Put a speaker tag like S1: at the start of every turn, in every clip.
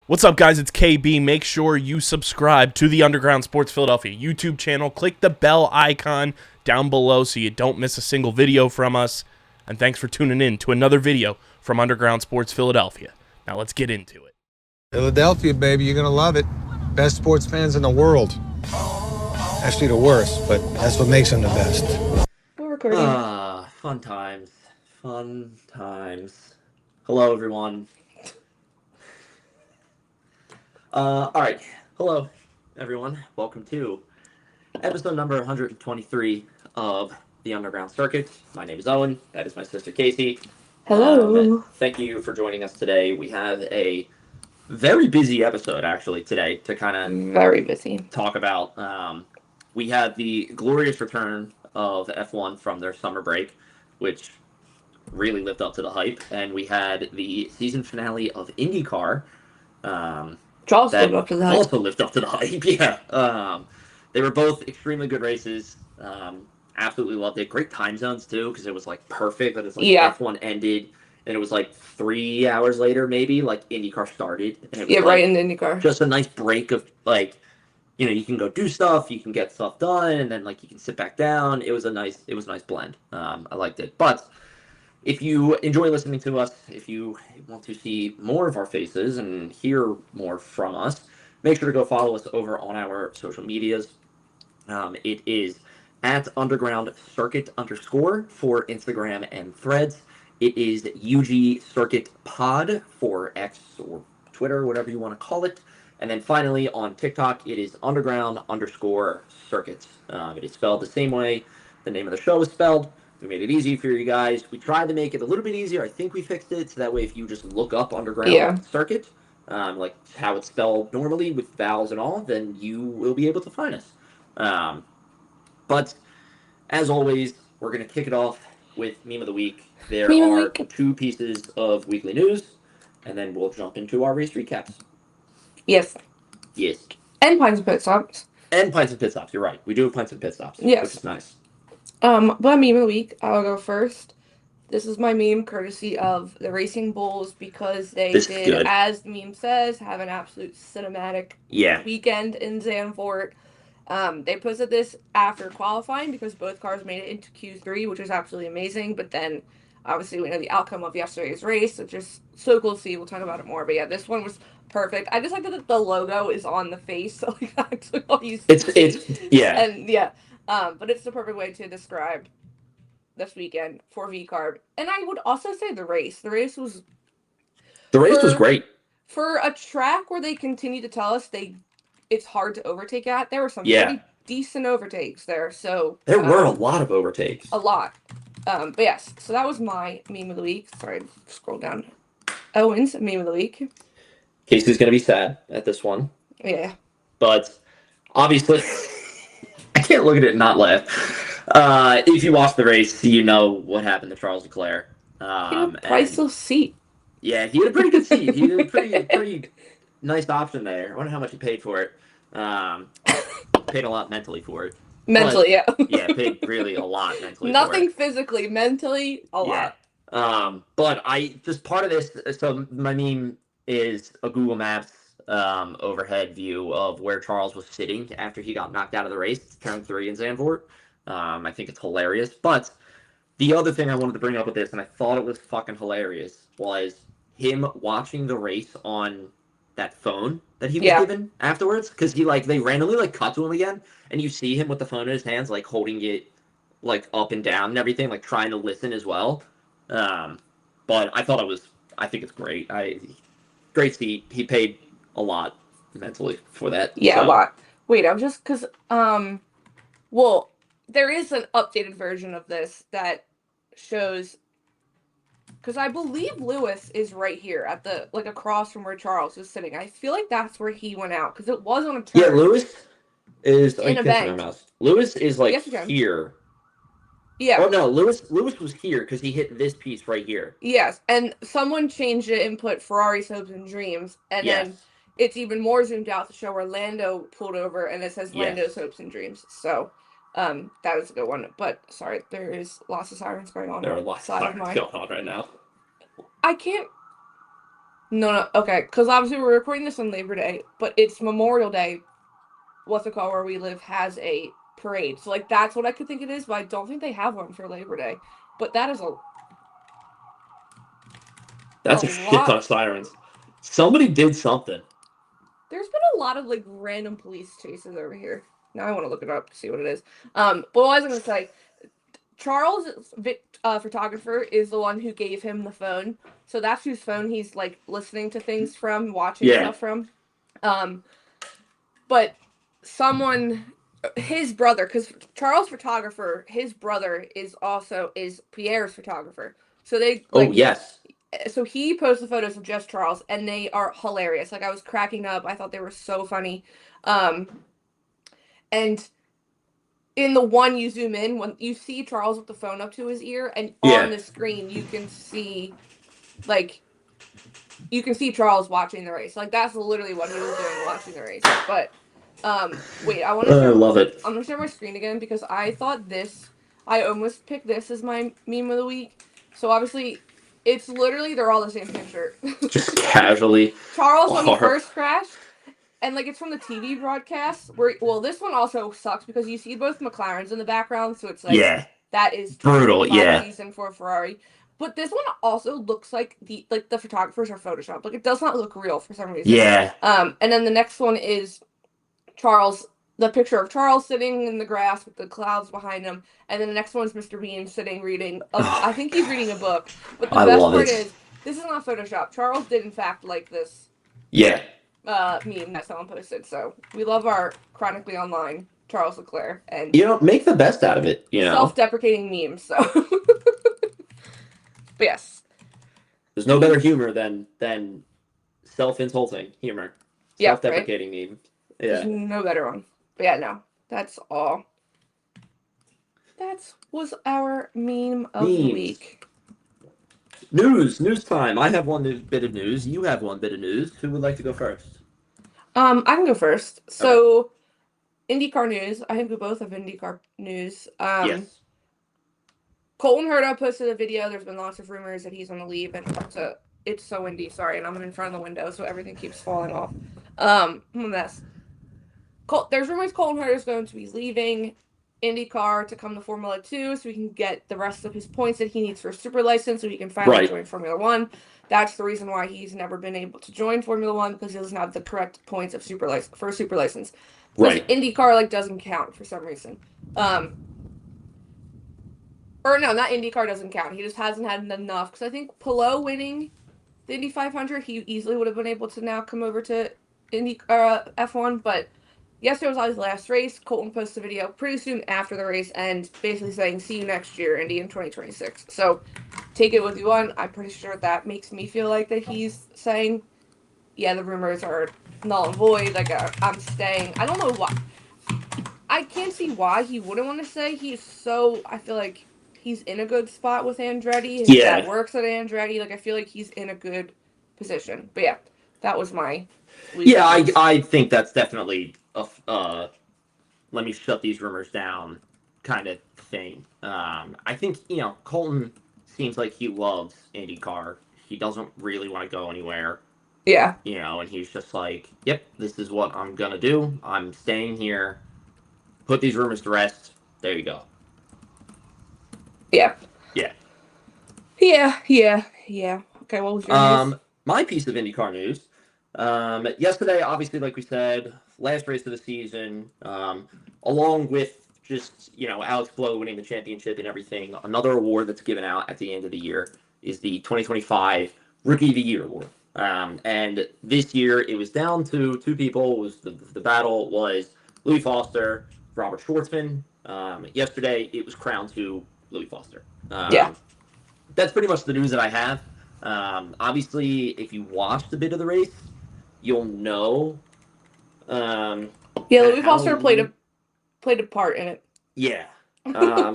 S1: What's up, guys? It's KB. Make sure you subscribe to the Underground Sports Philadelphia YouTube channel. Click the bell icon down below so you don't miss a single video from us. And thanks for tuning in to another video from Underground Sports Philadelphia. Now let's get into it.
S2: Philadelphia, baby, you're gonna love it. Best sports fans in the world. Actually, the worst, but that's what makes them the best.
S3: We're recording.
S4: Fun times. Fun times. Hello, everyone. Alright. Hello, everyone. Welcome to episode number 123 of the Underground Circuit. My name is Owen. That is my sister, Casey.
S3: Hello.
S4: Thank you for joining us today. We have a very busy episode, actually, today to kind of
S3: Very busy.
S4: talk about. We had the glorious return of F1 from their summer break, which really lived up to the hype. And we had the season finale of IndyCar.
S3: Charles
S4: That
S3: lived up to the hype.
S4: also lived up to the hype, yeah. They were both extremely good races. Absolutely loved it. Great time zones, too, because it was, like, perfect. That it's like F1 ended, and it was, like, 3 hours later, maybe, like, IndyCar started. And it was,
S3: right in the IndyCar.
S4: Just a nice break of, like, you know, you can go do stuff, you can get stuff done, and then, like, you can sit back down. It was a nice blend. I liked it. But if you enjoy listening to us, if you want to see more of our faces and hear more from us, make sure to go follow us over on our social medias. It is at Underground Circuit _ for Instagram and Threads. It is UG Circuit Pod for X or Twitter, whatever you want to call it. And then finally on TikTok, it is Underground _ Circuit. It is spelled the same way the name of the show is spelled. We made it easy for you guys. We tried to make it a little bit easier. I think we fixed it so that way if you just look up Underground Circuit, like how it's spelled normally with vowels and all, then you will be able to find us. But as always, we're going to kick it off with Meme of the Week. There are 2 pieces of weekly news, and then we'll jump into our race recaps.
S3: Yes. And Pints and Pit Stops.
S4: You're right. We do have Pints and Pit Stops,
S3: yes.
S4: Which is nice.
S3: But Meme of the Week, I'll go first. This is my meme courtesy of the Racing Bulls because they did, as the meme says, have an absolute cinematic weekend in Zandvoort. They posted this after qualifying because both cars made it into Q3, which was absolutely amazing. But then, obviously, we know the outcome of yesterday's race, which is so cool to see. We'll talk about it more. But yeah, this one was perfect. I just like that the logo is on the face, so like actually all you see. But it's the perfect way to describe this weekend for VCARB. And I would also say the race. The race was
S4: great.
S3: For a track where they continue to tell us it's hard to overtake at, there were some pretty decent overtakes there. So
S4: there were a lot of overtakes.
S3: A lot. But yes, so that was my meme of the week. Sorry, scroll down. Owen's meme of the week.
S4: Casey's gonna be sad at this one.
S3: Yeah.
S4: But obviously I can't look at it and not laugh. If you watch the race, you know what happened to Charles Leclerc.
S3: He had a priceless seat.
S4: Yeah, he had a pretty good seat. He had a pretty nice option there. I wonder how much he paid for it. Paid a lot mentally for it.
S3: Mentally,
S4: Paid really a lot mentally.
S3: Nothing physically, mentally, a lot.
S4: But just part of this. So my meme is a Google Maps overhead view of where Charles was sitting after he got knocked out of the race, turn 3 in Zandvoort. I think it's hilarious. But the other thing I wanted to bring up with this, and I thought it was fucking hilarious, was him watching the race on that phone that he was given afterwards. Because they randomly cut to him again, and you see him with the phone in his hands, holding it up and down and everything, trying to listen as well. But I think it's great. Great seat. He paid a lot mentally for that.
S3: Yeah, a lot. Wait, I'm just because well, there is an updated version of this that shows, because I believe Lewis is right here at the across from where Charles was sitting. I feel like that's where he went out because it was on a turn.
S4: Yeah, Lewis is
S3: in a bend.
S4: Lewis is here.
S3: Yeah.
S4: Oh no, Lewis was here because he hit this piece right here.
S3: Yes, and someone changed it and put Ferrari's hopes and dreams, and then it's even more zoomed out to show where Lando pulled over, and it says Lando's hopes and dreams. So, that was a good one. But sorry, there is lots of sirens going on.
S4: There are lots of sirens going on right now.
S3: I can't. No, okay, because obviously we're recording this on Labor Day, but it's Memorial Day. What's it called? Where we live has a parade, so like that's what I could think it is, but I don't think they have one for Labor Day. But that is
S4: That's a shit ton of sirens. Somebody did something.
S3: There's been a lot of like random police chases over here. Now I want to look it up to see what it is. But what I was gonna say, Charles, photographer, is the one who gave him the phone. So that's whose phone he's like listening to things from, watching stuff from. But someone, his brother, because Charles photographer, his brother is Pierre's photographer. So they like.
S4: Oh yes.
S3: So he posted photos of just Charles, and they are hilarious. Like I was cracking up. I thought they were so funny. And in the one you zoom in, when you see Charles with the phone up to his ear, and on the screen you can see, like, you can see Charles watching the race. Like that's literally what he was doing, watching the race. But wait, I want to.
S4: I love it.
S3: I'm gonna share my screen again because I thought this. I almost picked this as my meme of the week. So obviously, it's literally they're all the same picture.
S4: Just casually.
S3: Charles when he first crashed. And, like, it's from the TV broadcast, well, this one also sucks because you see both McLarens in the background, so it's like, that is
S4: brutal,
S3: season for Ferrari. But this one also looks like the photographers are photoshopped. Like, it does not look real for some reason.
S4: Yeah.
S3: And then the next one is Charles, the picture of Charles sitting in the grass with the clouds behind him. And then the next one is Mr. Bean sitting reading, I think he's reading a book. But the best part is, this is not Photoshop. Charles did, in fact, like this.
S4: Yeah.
S3: Meme that someone posted. So we love our chronically online Charles Leclerc, and
S4: make the best out of it.
S3: Self-deprecating memes. So, but yes,
S4: there's no better humor than self-insulting humor. Self-deprecating meme. Yeah,
S3: there's no better one. But yeah, no, that's all. That was our meme of the week.
S4: News time. I have one bit of news. You have one bit of news. Who would like to go first?
S3: I can go first. So, IndyCar news. I think we both have IndyCar news.
S4: Yes.
S3: Colton Herta posted a video. There's been lots of rumors that he's going to leave, and it's so windy. Sorry, and I'm in front of the window, so everything keeps falling off. I'm a mess. There's rumors Colton Herta is going to be leaving IndyCar to come to Formula 2 so he can get the rest of his points that he needs for a super license so he can finally join Formula 1. That's the reason why he's never been able to join Formula 1 because he doesn't have the correct points of for a super license. Because IndyCar doesn't count for some reason. Or no, not IndyCar doesn't count. He just hasn't had enough. Because I think Palou winning the Indy 500, he easily would have been able to now come over to F1, but yesterday was his last race. Colton posted a video pretty soon after the race and basically saying, see you next year, Indy, in 2026. So take it with you on. I'm pretty sure that makes me feel like that he's saying, yeah, the rumors are null and void. Like, I'm staying. I don't know why. I can't see why he wouldn't want to stay. I feel like he's in a good spot with Andretti. His dad works at Andretti. Like, I feel like he's in a good position. But yeah, that was my...
S4: Yeah, I think that's definitely a let me shut these rumors down kind of thing. I think, Colton seems like he loves IndyCar. He doesn't really want to go anywhere.
S3: Yeah.
S4: And he's just like, yep, this is what I'm going to do. I'm staying here. Put these rumors to rest. There you go.
S3: Yeah.
S4: Yeah.
S3: Yeah. Okay, what was your news?
S4: My piece of IndyCar news. Yesterday, obviously, like we said, last race of the season, along with just, Alex Blow winning the championship and everything, another award that's given out at the end of the year is the 2025 Rookie of the Year award. And this year, it was down to two people. It was the battle was Louis Foster, Robert Schwartzman. Yesterday, it was crowned to Louis Foster. That's pretty much the news that I have. Obviously, if you watched a bit of the race, you'll know.
S3: Louis Foster played a part in it.
S4: Yeah,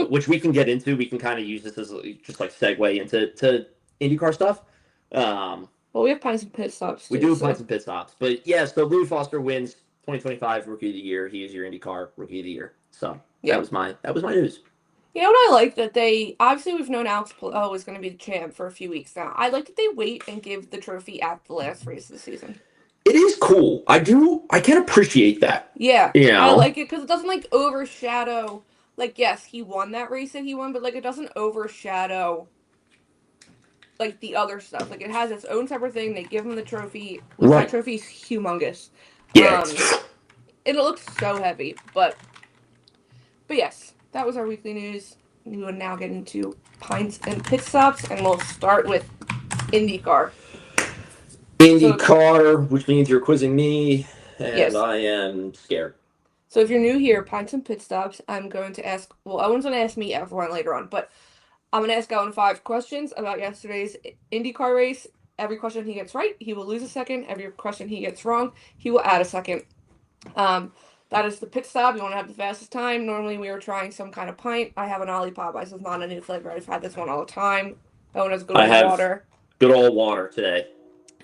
S4: which we can get into. We can kind of use this as just like segue into IndyCar stuff.
S3: Well, we have pints and pit stops.
S4: We do have pints and pit stops, but yeah. So Louis Foster wins 2025 Rookie of the Year. He is your IndyCar Rookie of the Year. So that was my news.
S3: You know what I like that they obviously we've known Alex Palou is going to be the champ for a few weeks now. I like that they wait and give the trophy at the last race of the season.
S4: It is cool. I can appreciate that.
S3: Yeah,
S4: you know?
S3: I like it because it doesn't like overshadow. Like, yes, he won that race that he won, but like it doesn't overshadow like the other stuff. Like it has its own separate thing. They give him the trophy. Like,
S4: Right.
S3: That trophy's humongous.
S4: Yeah.
S3: It looks so heavy, but yes, that was our weekly news. We will now get into pints and pit stops, and we'll start with IndyCar.
S4: IndyCar, which means you're quizzing me, and
S3: Yes.
S4: I am scared.
S3: So if you're new here, pints and pit stops, I'm going to ask, well, Owen's going to ask me F1 later on, but I'm going to ask Owen 5 questions about yesterday's IndyCar race. Every question he gets right, he will lose a second. Every question he gets wrong, he will add a second. That is the pit stop. You want to have the fastest time. Normally we are trying some kind of pint. I have an Olipop. This is not a new flavor. I've had this one all the time. Owen has good old water.
S4: Good old water today.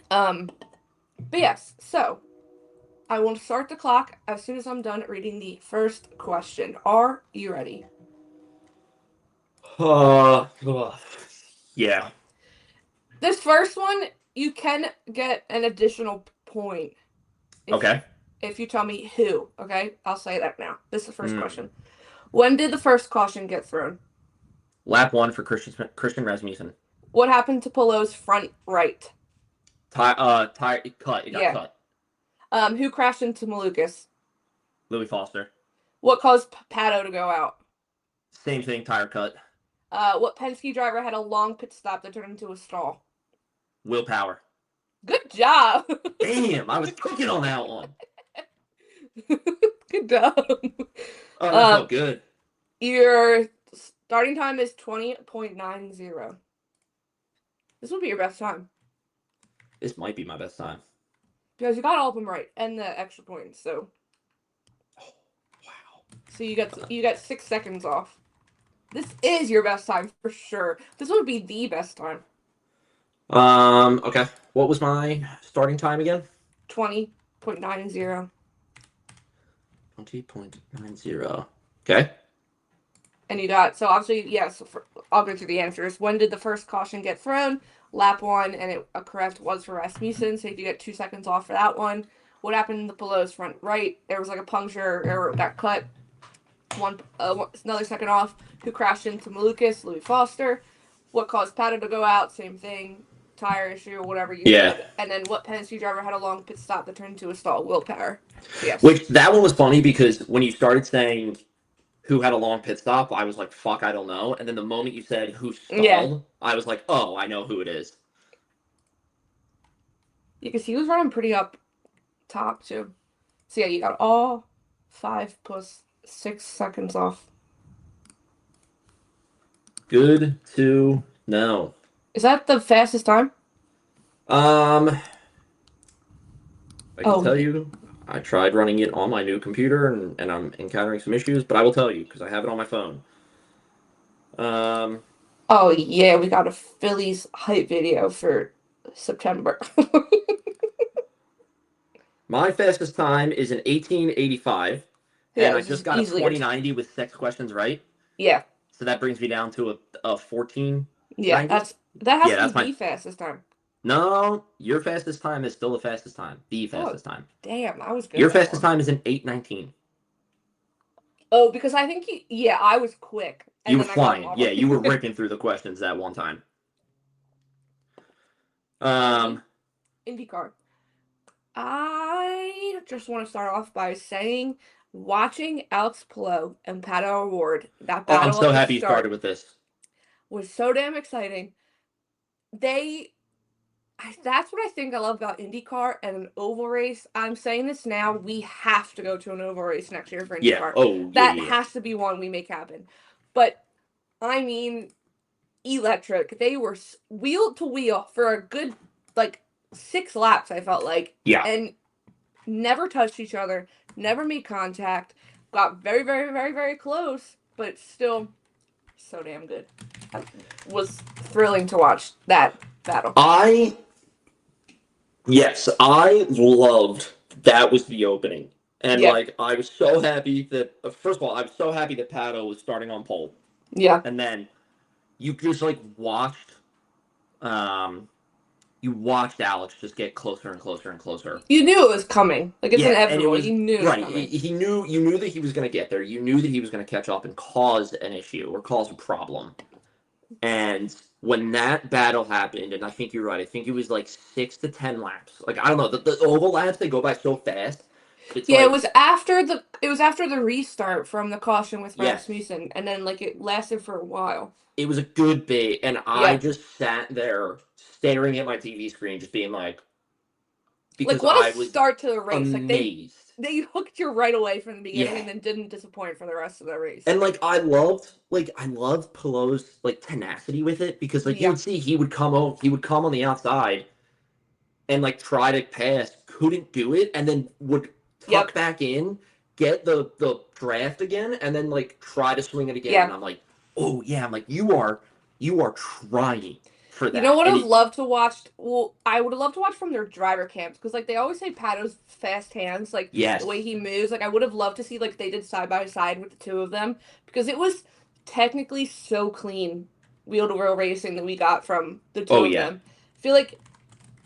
S3: But yes, so I will start the clock as soon as I'm done reading the first question. Are you ready?
S4: Yeah.
S3: This first one, you can get an additional point. If you tell me who, okay? I'll say that now. This is the first question. When did the first caution get thrown?
S4: Lap 1 for Christian Rasmussen.
S3: What happened to Palou's front right?
S4: Tire cut. It got
S3: cut. Who crashed into Malukas?
S4: Louis Foster.
S3: What caused Pato to go out?
S4: Same thing, tire cut.
S3: What Penske driver had a long pit stop that turned into a stall?
S4: Will Power.
S3: Good job.
S4: Damn, I was cooking on that one.
S3: Good job.
S4: Oh, that felt good.
S3: Your starting time is 20.90. This would be your best time.
S4: This might be my best time.
S3: Because you got all of them right and the extra points, so.
S4: Oh, wow.
S3: So you got 6 seconds off. This is your best time for sure. This would be the best time.
S4: Okay. What was my starting time again?
S3: 20.90.
S4: 20.90. Okay.
S3: And you got, so obviously, yes, I'll go through the answers. When did the first caution get thrown? Lap 1, and a correct was for Rasmussen, so you get 2 seconds off for that one. What happened to Palou's front right? There was like a puncture, or got cut. Another second off. Who crashed into Malukas? Louis Foster. What caused Pato to go out? Same thing. Tire issue, whatever you said. And then what Penske driver had a long pit stop that turned into a stall? Will Power. Yes.
S4: Which, that one was funny because when you started saying who had a long pit stop, I was like, fuck, I don't know. And then the moment you said who stalled, I was like, oh, I know who it is.
S3: Yeah, because he was running pretty up top, too. So, yeah, you got all 5 plus 6 seconds off.
S4: Good to know.
S3: Is that the fastest time?
S4: I can tell you, I tried running it on my new computer, and I'm encountering some issues, but I will tell you, because I have it on my phone.
S3: Oh, yeah, we got a Phillies hype video for September.
S4: My fastest time is an 18:85, and I just got a 20:90 with 6 questions right.
S3: Yeah.
S4: So that brings me down to a 14.
S3: Yeah, that has to be the fastest time.
S4: No, your fastest time is still the fastest time. The fastest time.
S3: Damn, I was good.
S4: Your fastest time is an 8:19.
S3: Oh, because I think I was quick.
S4: And you were flying. Yeah, you were ripping through the questions that one time.
S3: IndyCar. I just want to start off by saying, watching Alex Palou and Pato O'Ward, that battle.
S4: I'm so happy you started with this.
S3: Was so damn exciting. That's what I think I love about IndyCar and an oval race. I'm saying this now. We have to go to an oval race next year for IndyCar. That has to be one we make happen. But, I mean, electric. They were wheel to wheel for a good, 6 laps, I felt like.
S4: Yeah.
S3: And never touched each other, never made contact, got very, very, very, very close, but still so damn good. It was thrilling to watch that battle.
S4: I loved that was the opening. And I was so happy that, first of all, I was so happy that Pato was starting on pole.
S3: Yeah.
S4: And then you just like watched Alex just get closer and closer and closer.
S3: You knew it was coming. Like, it's inevitable.
S4: And it was,
S3: you knew it was
S4: right.
S3: coming.
S4: You knew that he was going to get there. You knew that he was going to catch up and cause an issue or cause a problem. And when that battle happened, and I think you're right, I think it was like 6 to 10 laps. Like, I don't know, the oval laps, they go by so fast.
S3: Yeah, it was after the restart from the caution with Rasmussen,
S4: yes.
S3: and then like it lasted for a while.
S4: It was a good bit, and I just sat there staring at my TV screen, just being like,
S3: because like, what a start to the race!
S4: Amazed.
S3: Like they hooked you right away from the beginning, and then didn't disappoint for the rest of the race.
S4: And like I loved Pelot's like tenacity with it, because like you would see he would come on the outside and like try to pass, couldn't do it, and then would tuck back in, get the draft again, and then like try to swing it again. Yeah. And I'm like, oh yeah, I'm like, you are trying for that.
S3: You know what I'd love to watch? Well, I would have loved to watch from their driver camps, because like they always say Pato's fast hands, like the way he moves. Like I would have loved to see like they did side by side with the two of them, because it was technically so clean wheel to wheel racing that we got from the two of them. I feel like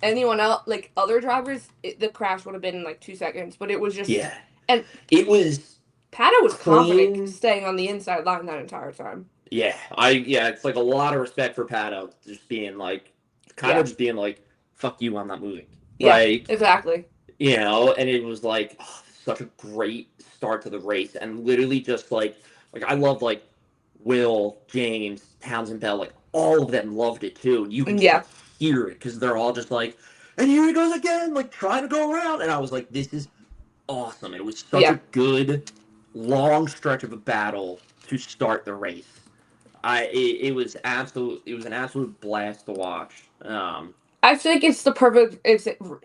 S3: anyone else, like other drivers, the crash would have been in like 2 seconds, but it was just and
S4: it was
S3: Pato was confident staying on the inside line that entire time.
S4: Yeah, it's like a lot of respect for Pato, just being like, just being like, fuck you, I'm not moving.
S3: Yeah,
S4: like,
S3: exactly.
S4: You know, and it was like such a great start to the race, and literally just like I love like Will, James, Townsend, Bell, like all of them loved it too. You can just hear it, because they're all just like, and here he goes again, like trying to go around, and I was like, this is awesome. It was such a good long stretch of a battle to start the race. It was an absolute blast to watch.
S3: I think it's the perfect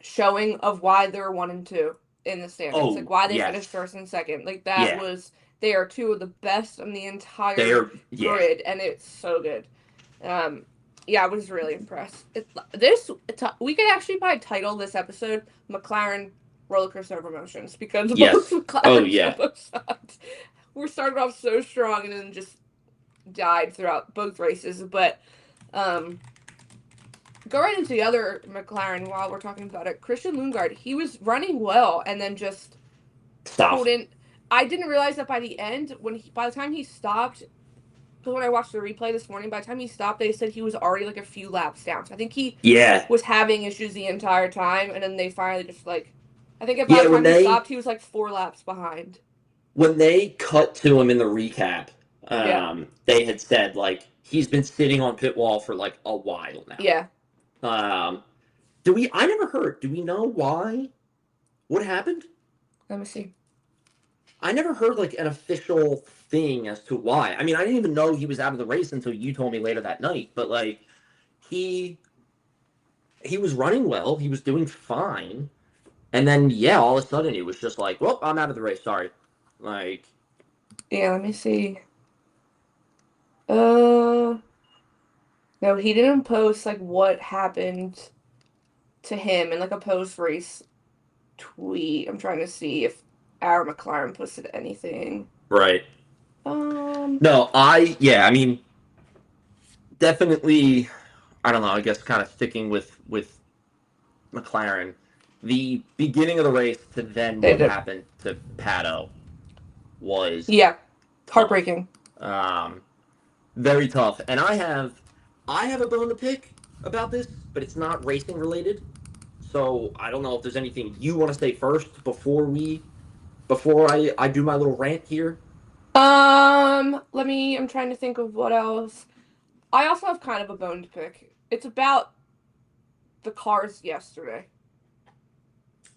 S3: showing of why they're 1 and 2 in the standings. Like why they finished first and second. Like that was, they are two of the best on the entire grid, and it's so good. I was really impressed. We could actually probably title this episode "McLaren Rollercoaster of Emotions," because both McLaren both sucked. We started off so strong and then just died throughout both races. But go right into the other McLaren while we're talking about it. Christian Lundgaard, he was running well and then just couldn't. I didn't realize that by the end, by the time he stopped, because when I watched the replay this morning, by the time he stopped, they said he was already like a few laps down. So I think he was having issues the entire time, and then they finally just like, I think by the time he stopped, he was like 4 laps behind.
S4: When they cut to him in the recap, they had said like he's been sitting on pit wall for like a while now.
S3: Yeah.
S4: I never heard. Do we know why? What happened?
S3: Let me see.
S4: I never heard like an official thing as to why. I mean, I didn't even know he was out of the race until you told me later that night. But like, he was running well. He was doing fine. And then all of a sudden it was just like, well, I'm out of the race. Sorry. Like.
S3: Yeah, let me see. No, he didn't post like what happened to him in like a post-race tweet. I'm trying to see if our McLaren posted anything.
S4: Right. No, I mean, definitely, I don't know, I guess kind of sticking with McLaren, the beginning of the race to then what happened to Pato was
S3: heartbreaking.
S4: Very tough. And I have a bone to pick about this, but it's not racing related. So I don't know if there's anything you want to say first before I do my little rant here.
S3: I'm trying to think of what else. I also have kind of a bone to pick. It's about the cars yesterday.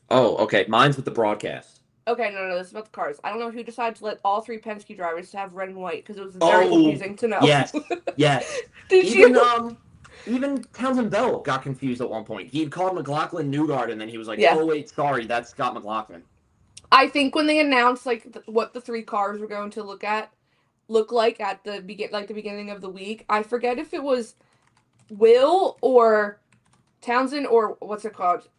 S4: Oh, okay. Mine's with the broadcast.
S3: Okay, no, this is about the cars. I don't know who decided to let all 3 Penske drivers to have red and white, because it was very confusing to know.
S4: Yes. Even Townsend Bell got confused at one point. He had called McLaughlin Newgard, and then he was like, oh, wait, sorry, that's Scott McLaughlin.
S3: I think when they announced like what the 3 cars were going to look like at the beginning of the week, I forget if it was Will or Townsend or what's it called,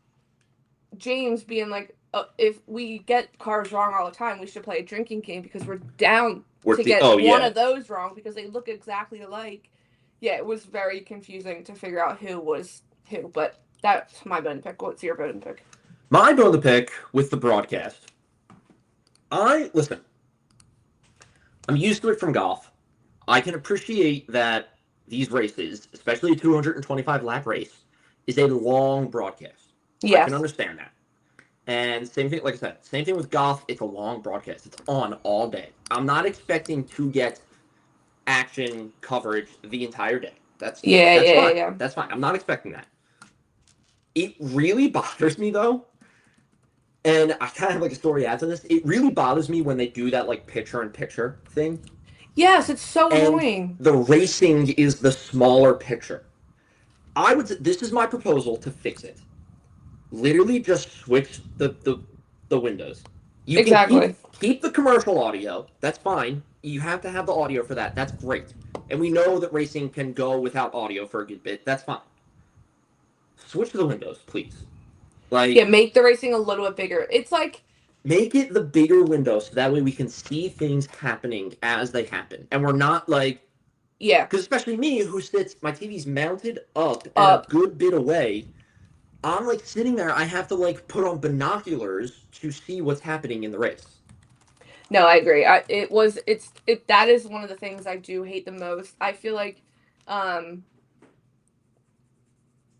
S3: James being like, if we get cars wrong all the time, we should play a drinking game because we're down to get one of those wrong because they look exactly alike. Yeah, it was very confusing to figure out who was who, but that's my bone pick. What's your bone pick?
S4: My bone to pick with the broadcast. Listen, I'm used to it from golf. I can appreciate that these races, especially a 225 lap race, is a long broadcast.
S3: Yes.
S4: I can understand that. And same thing, like I said, same thing with golf. It's a long broadcast. It's on all day. I'm not expecting to get action coverage the entire day. That's fine.
S3: Yeah.
S4: That's fine. I'm not expecting that. It really bothers me though, and I kind of have like a story after this. It really bothers me when they do that like picture-in-picture thing.
S3: Yes, it's so annoying.
S4: The racing is the smaller picture. This is my proposal to fix it. Literally just switch the windows. You can keep the commercial audio. That's fine. You have to have the audio for that. That's great. And we know that racing can go without audio for a good bit. That's fine. Switch the windows, please.
S3: Make the racing a little bit bigger. It's like
S4: make it the bigger window so that way we can see things happening as they happen. And we're not like because especially me who sits my TV's mounted up and a good bit away. I'm like sitting there, I have to like put on binoculars to see what's happening in the race.
S3: No, I agree. That is one of the things I do hate the most. I feel like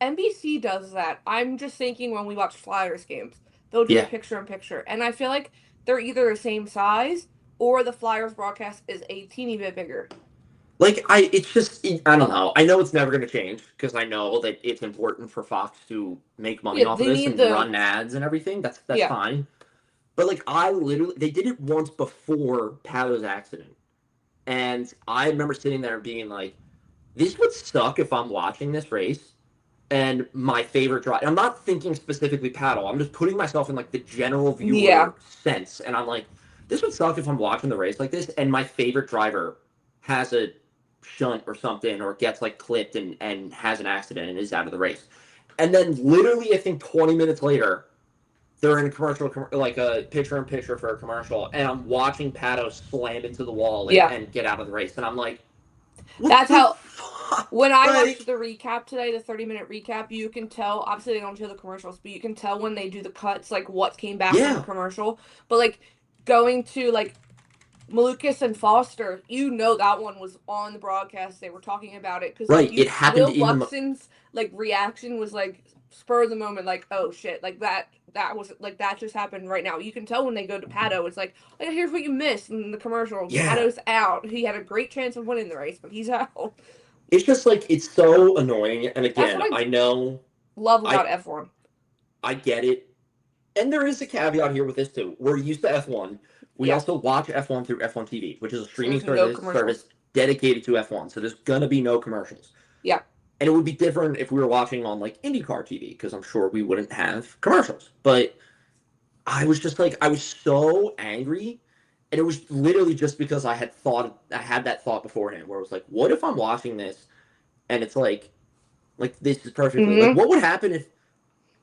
S3: NBC does that. I'm just thinking when we watch Flyers games, they'll do a picture-in-picture. And I feel like they're either the same size or the Flyers broadcast is a teeny bit bigger.
S4: I don't know. I know it's never going to change because I know that it's important for Fox to make money off of this and run ads and everything. That's fine. But they did it once before Pato's accident. And I remember sitting there and being like, this would suck if I'm watching this race and my favorite driver. I'm not thinking specifically Pato. I'm just putting myself in like the general viewer sense. And I'm like, this would suck if I'm watching the race like this and my favorite driver has a shunt or something or gets like clipped and has an accident and is out of the race. And then literally I think 20 minutes later they're in a commercial, like a picture-in-picture for a commercial, and I'm watching Pato slam into the wall and get out of the race, and I'm like,
S3: that's how. When I watched the recap today, the 30-minute recap, you can tell. Obviously, they don't show the commercials, but you can tell when they do the cuts, like what came back from the commercial. But like going to like Malukas and Foster, that one was on the broadcast. They were talking about it because
S4: it happened.
S3: Will Buxton's like reaction was like spur of the moment, like oh shit, like that was like that just happened right now. You can tell when they go to Pato, it's like here's what you missed in the commercial. Pato's out. He had a great chance of winning the race, but he's out.
S4: It's just like it's so annoying. And again, I know
S3: love about F1.
S4: I get it, and there is a caveat here with this too. We're used to F1. We also watch F1 through F1 TV, which is a streaming service dedicated to F1. So there's gonna be no commercials.
S3: Yeah.
S4: And it would be different if we were watching on like IndyCar TV, because I'm sure we wouldn't have commercials. But I was just like, I was so angry. And it was literally just because I had that thought beforehand where it was like, what if I'm watching this and it's like this is perfectly like what would happen if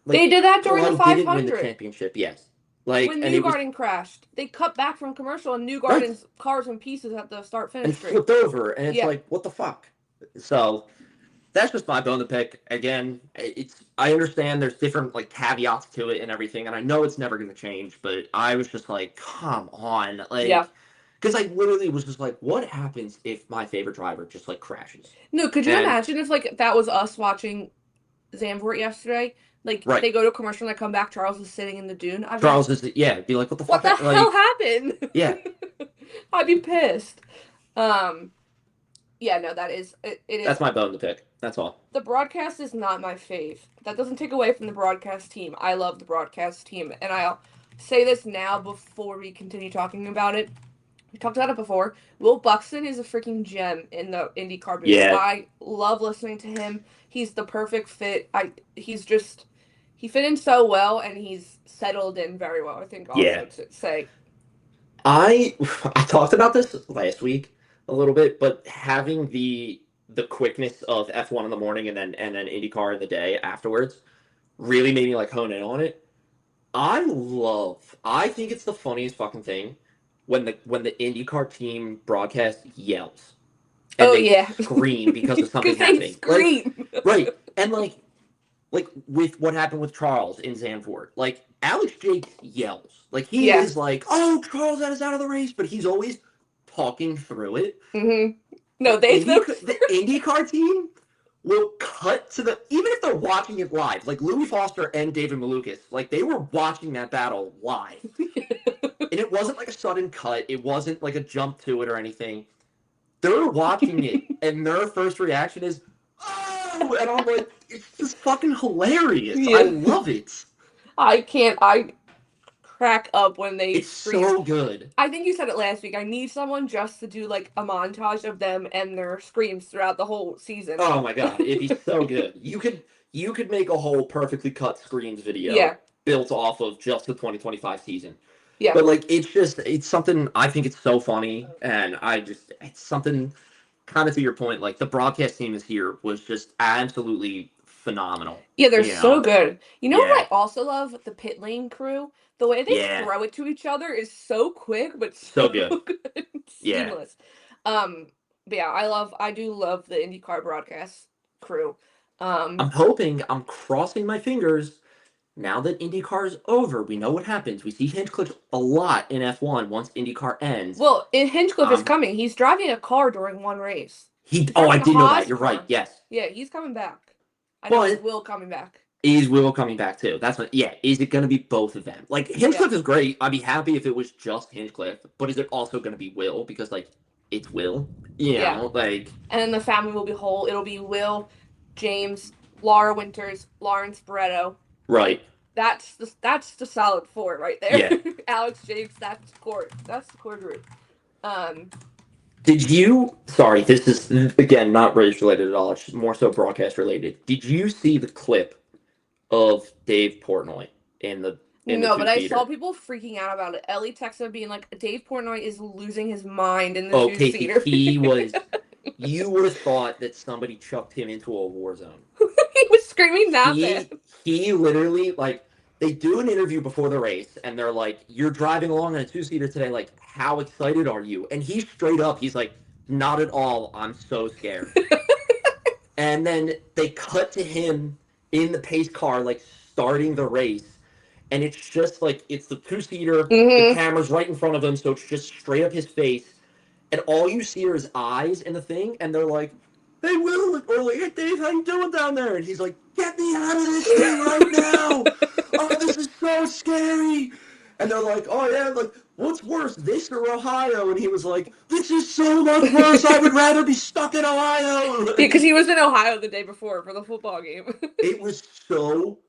S3: they did that during the 500
S4: didn't win the championship? Yes.
S3: When Newgarden crashed, they cut back from commercial and Newgarden's cars in pieces at the start-finish straight.
S4: Flipped over, and it's like, what the fuck? So that's just my bone to pick. Again, I understand there's different like caveats to it and everything, and I know it's never going to change, but I was just like, come on, because I literally was just like, what happens if my favorite driver just like crashes?
S3: No, could you imagine if like that was us watching Zandvoort yesterday? Like they go to a commercial and they come back. Charles is sitting in the dune. Be
S4: like, what the fuck?
S3: What the hell happened?
S4: Yeah,
S3: I'd be pissed. Yeah, no, that is it is.
S4: That's my bone to pick. That's all.
S3: The broadcast is not my fave. That doesn't take away from the broadcast team. I love the broadcast team, and I'll say this now before we continue talking about it. We talked about it before. Will Buxton is a freaking gem in the IndyCar booth.
S4: Yeah.
S3: I love listening to him. He's the perfect fit. He fit in so well, and he's settled in very well, I think, also to say.
S4: I talked about this last week a little bit, but having the quickness of F1 in the morning and then IndyCar in the day afterwards really made me like hone in on it. I think it's the funniest fucking thing when the IndyCar team broadcast yells and they scream because of something
S3: because they
S4: happening.
S3: scream.
S4: Right. And like with what happened with Charles in Zandvoort, like Alex Jakes yells. Like he is like, "Oh, Charles is out of the race," but he's always talking through it.
S3: No,
S4: the IndyCar team will cut to even if they're watching it live, like Louis Foster and David Malukas, like they were watching that battle live. And it wasn't like a sudden cut, it wasn't like a jump to it or anything. They're watching it and their first reaction is, "Oh," and I'm like, it's just fucking hilarious. I love it.
S3: I crack up when they scream.
S4: So good.
S3: I think you said it last week. I need someone just to do like a montage of them and their screams throughout the whole season.
S4: Oh my god, it'd be so good. You could make a whole perfectly cut screens video built off of just the 2025 season.
S3: Yeah.
S4: But like it's something, I think it's so funny, and it's something kind of to your point, like the broadcast team this year was just absolutely phenomenal.
S3: Yeah, they're so good. You know what I also love? The pit lane crew. The way they throw it to each other is so quick, but so good. Seamless. But yeah, I do love the IndyCar broadcast crew.
S4: I'm crossing my fingers. Now that IndyCar is over, we know what happens. We see Hinchcliffe a lot in F1 once IndyCar ends.
S3: Well, Hinchcliffe is coming. He's driving a car during one race.
S4: I did know that. You're right. Yes.
S3: Yeah, he's coming back. I know Will coming back.
S4: Is Will coming back too? That's what. Yeah. Is it going to be both of them? Like Hinchcliffe is great. I'd be happy if it was just Hinchcliffe. But is it also going to be Will? Because like it's Will. You know, like.
S3: And then the family will be whole. It'll be Will, James, Laura Winters, Lawrence Barretto.
S4: Right.
S3: That's the solid four right there. Yeah. Alex Jakes, that's the core group.
S4: Did you? Sorry, this is again not race related at all. It's more so broadcast related. Did you see the clip of Dave Portnoy in the?
S3: No, but I saw people freaking out about it. Ellie texted being like, "Dave Portnoy is losing his mind in the two-seater."
S4: He was. You would have thought that somebody chucked him into a war zone.
S3: He was screaming that bad.
S4: He literally, like, they do an interview before the race, and they're like, "You're driving along in a two-seater today. Like, how excited are you?" And he's straight up. He's like, "Not at all. I'm so scared." And then they cut to him in the pace car, like, starting the race. And it's just, like, it's the two-seater. The camera's right in front of him, so it's just straight up his face. And all you see are his eyes in the thing, and they're like, "Hey, Will," or like, "Hey, Dave, how you doing down there?" And he's like, "Get me out of this thing right now! Oh, this is so scary!" And they're like, "Oh, yeah, like, what's worse, this or Ohio?" And he was like, "This is so much worse. I would rather be stuck in Ohio."
S3: Yeah, because he was in Ohio the day before for the football game.
S4: It was so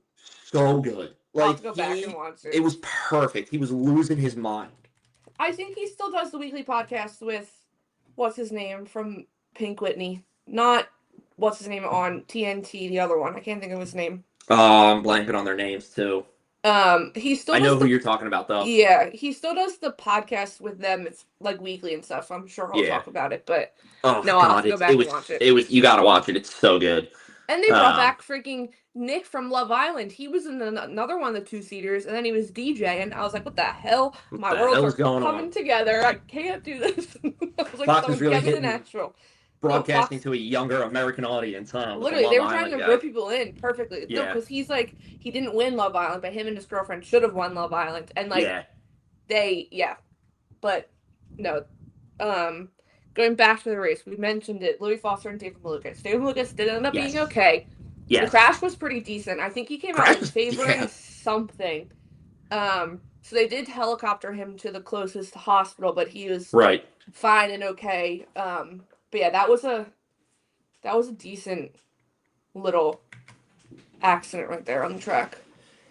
S4: good. Like,
S3: I'll have to go back and watch it.
S4: It was perfect. He was losing his mind.
S3: I think he still does the weekly podcast with, what's his name, from Pink Whitney. Not, what's his name on TNT, the other one. I can't think of his name.
S4: I'm blanking on their names, too.
S3: He still.
S4: I know who you're talking about, though.
S3: Yeah, he still does the podcast with them. It's like weekly and stuff. So I'm sure he'll talk about it. But I'll have to go back and watch it.
S4: You gotta watch it. It's so good.
S3: And they brought back freaking Nick from Love Island. He was in another one of the two-seaters, and then he was DJ. And I was like, "What the hell? My worlds are coming together. I can't do this." I was like,
S4: Fox is really hitting
S3: Nashville.
S4: Broadcasting to a younger American audience, huh?
S3: Literally, they were trying to rip people in perfectly. Yeah. No, because he's like, he didn't win Love Island, but him and his girlfriend should have won Love Island. And like, But, no. Going back to the race, we mentioned it. Louis Foster and David Malukas. David Malukas did end up being okay. Yes. The crash was pretty decent. I think he came out in favoring something. So they did helicopter him to the closest hospital, but he was fine and okay. But yeah, that was a decent little accident right there on the track.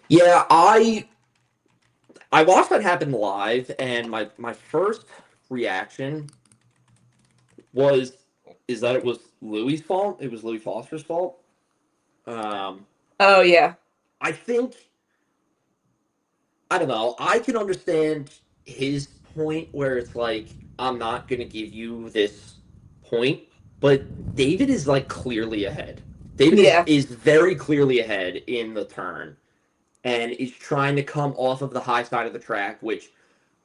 S4: Yeah, I watched that happen live, and my first reaction is that it was Louis' fault. It was Louis Foster's fault.
S3: Oh yeah.
S4: I don't know. I can understand his point where it's like, I'm not gonna give you this point, but David is like clearly ahead. David is very clearly ahead in the turn, and is trying to come off of the high side of the track, which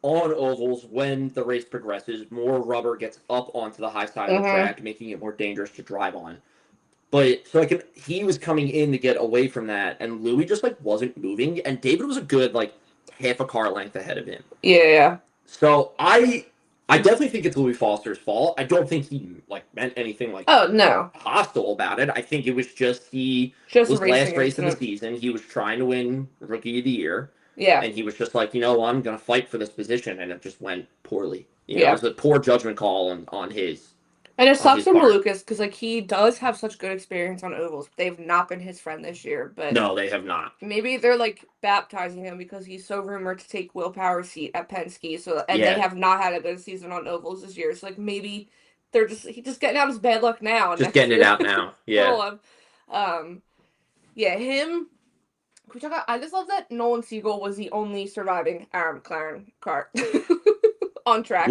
S4: on ovals, when the race progresses, more rubber gets up onto the high side of the track, making it more dangerous to drive on. But so he was coming in to get away from that, and Louis just wasn't moving, and David was a good half a car length ahead of him.
S3: Yeah.
S4: So I definitely think it's Louis Foster's fault. I don't think he meant anything hostile about it. I think it was just was last race of the season. He was trying to win Rookie of the Year.
S3: Yeah.
S4: And he was just I'm going to fight for this position, and it just went poorly. You know, it was a poor judgment call on his.
S3: And it sucks for Lucas because he does have such good experience on ovals. They've not been his friend this year, but
S4: no, they have not.
S3: Maybe they're baptizing him because he's so rumored to take Will Power's seat at Penske. They have not had a good season on ovals this year. So maybe he's just getting out his bad luck now.
S4: Just getting it out now. Yeah.
S3: Him. Can we talk about, I just love that Nolan Siegel was the only surviving Aaron McLaren car on track.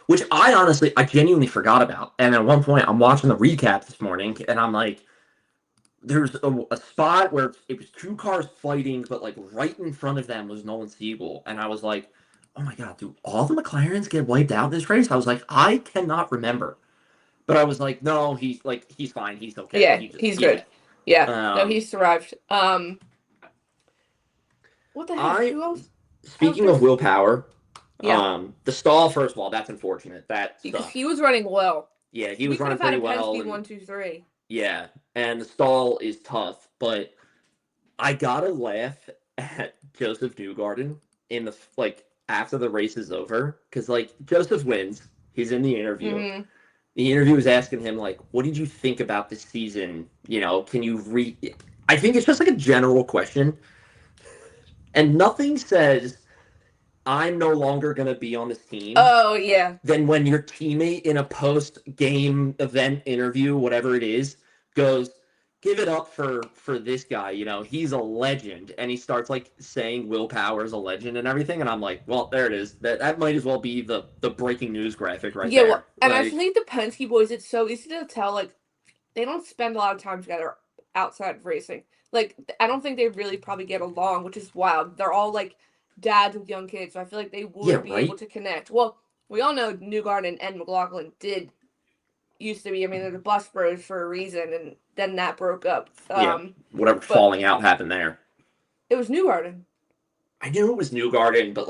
S4: Which I genuinely forgot about. And at one point, I'm watching the recap this morning, and I'm like, there's a spot where it was two cars fighting, but right in front of them was Nolan Siegel. And I was like, oh my God, do all the McLarens get wiped out in this race? I was like, I cannot remember. But I was like, no, he's fine. He's okay.
S3: Yeah, he's good. Yeah, no, he survived. What the heck? Who else?
S4: Speaking of Will Power, the stall, first of all, that's unfortunate.
S3: Because he was running well.
S4: Yeah, he was running pretty well.
S3: Penske 1, 2, 3.
S4: Yeah, and the stall is tough, but I gotta laugh at Joseph Newgarden in the after the race is over, because Joseph wins. He's in the interview. Mm-hmm. The interview was asking him what did you think about this season? You know, can you I think it's just a general question, and nothing says I'm no longer going to be on this team.
S3: Oh, yeah.
S4: Then when your teammate in a post-game event interview, whatever it is, goes, give it up for this guy. You know, he's a legend. And he starts, saying Will Power is a legend and everything. And I'm like, well, there it is. That might as well be the breaking news graphic there.
S3: Yeah, well, and I think the Penske boys, it's so easy to tell, they don't spend a lot of time together outside of racing. I don't think they really probably get along, which is wild. They're all, dads with young kids, so I feel like they would be able to connect. Well, we all know Newgarden and McLaughlin used to be. I mean, they're the Bus Bros for a reason, and then that broke up.
S4: Whatever falling out happened there.
S3: It was Newgarden.
S4: I knew it was Newgarden, but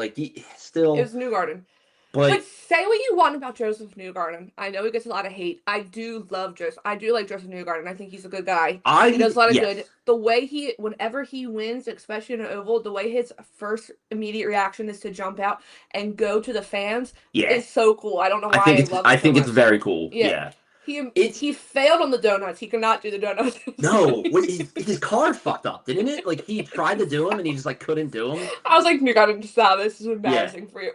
S4: still.
S3: It was Newgarden. But say what you want about Joseph Newgarden. I know he gets a lot of hate. I do love Joseph. I do like Joseph Newgarden. I think he's a good guy. He does a lot of good. The way whenever he wins, especially in an oval, the way his first immediate reaction is to jump out and go to the fans is so cool. I don't know why
S4: I think it's very cool. Yeah.
S3: He failed on the donuts. He could not do the donuts.
S4: No, his car fucked up, didn't it? He tried to do them and he just couldn't do them.
S3: I was like, Newgarden, stop. This is embarrassing for you.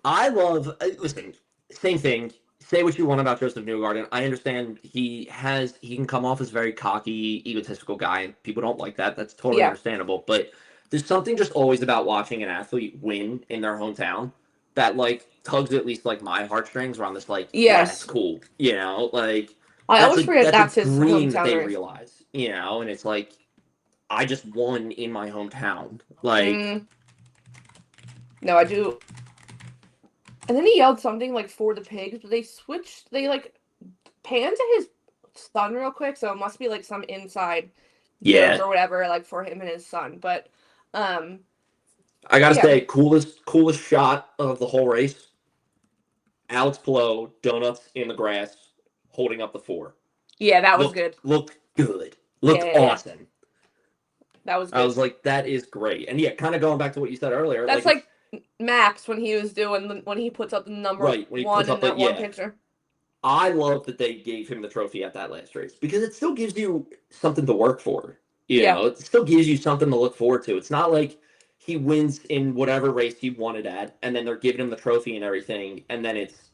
S4: I love, listen, same thing. Say what you want about Joseph Newgarden. I understand he can come off as a very cocky, egotistical guy, and people don't like that. That's totally understandable. But there's something just always about watching an athlete win in their hometown that, tugs at least, my heartstrings, where I'm just that's cool. You know,
S3: I always forget that's his
S4: dream
S3: hometown
S4: that they
S3: race.
S4: realize, you know, and it's I just won in my hometown.
S3: No, I do. And then he yelled something for the pigs, but they panned to his son real quick, so it must be some inside joke or whatever, for him and his son. But
S4: I gotta say, coolest shot of the whole race. Alex Palou, donuts in the grass, holding up the 4.
S3: Yeah, that was good.
S4: Looked good. Looked awesome.
S3: That was good.
S4: I was like, that is great. And kind of going back to what you said earlier.
S3: That's Max when he puts up the number 1 in that one picture.
S4: I love that they gave him the trophy at that last race because it still gives you something to work for. You know, it still gives you something to look forward to. It's not like he wins in whatever race he won it at, and then they're giving him the trophy and everything, and then it's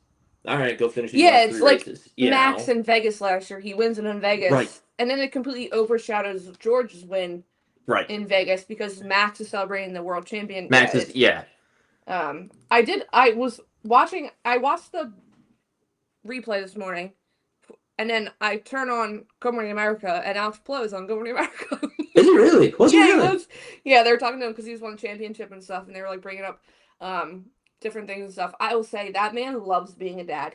S4: all right, go finish.
S3: It's races, Max in Vegas last year. He wins in Vegas, and then it completely overshadows George's win in Vegas because Max is celebrating the world champion.
S4: Max is
S3: I watched the replay this morning, and then I turn on Good Morning America, and Alex Palou is on Good Morning America.
S4: Is he really? Was he really?
S3: He was. Yeah, they were talking to him because he was won the championship and stuff, and they were like bringing up different things and stuff. I will say that man loves being a dad.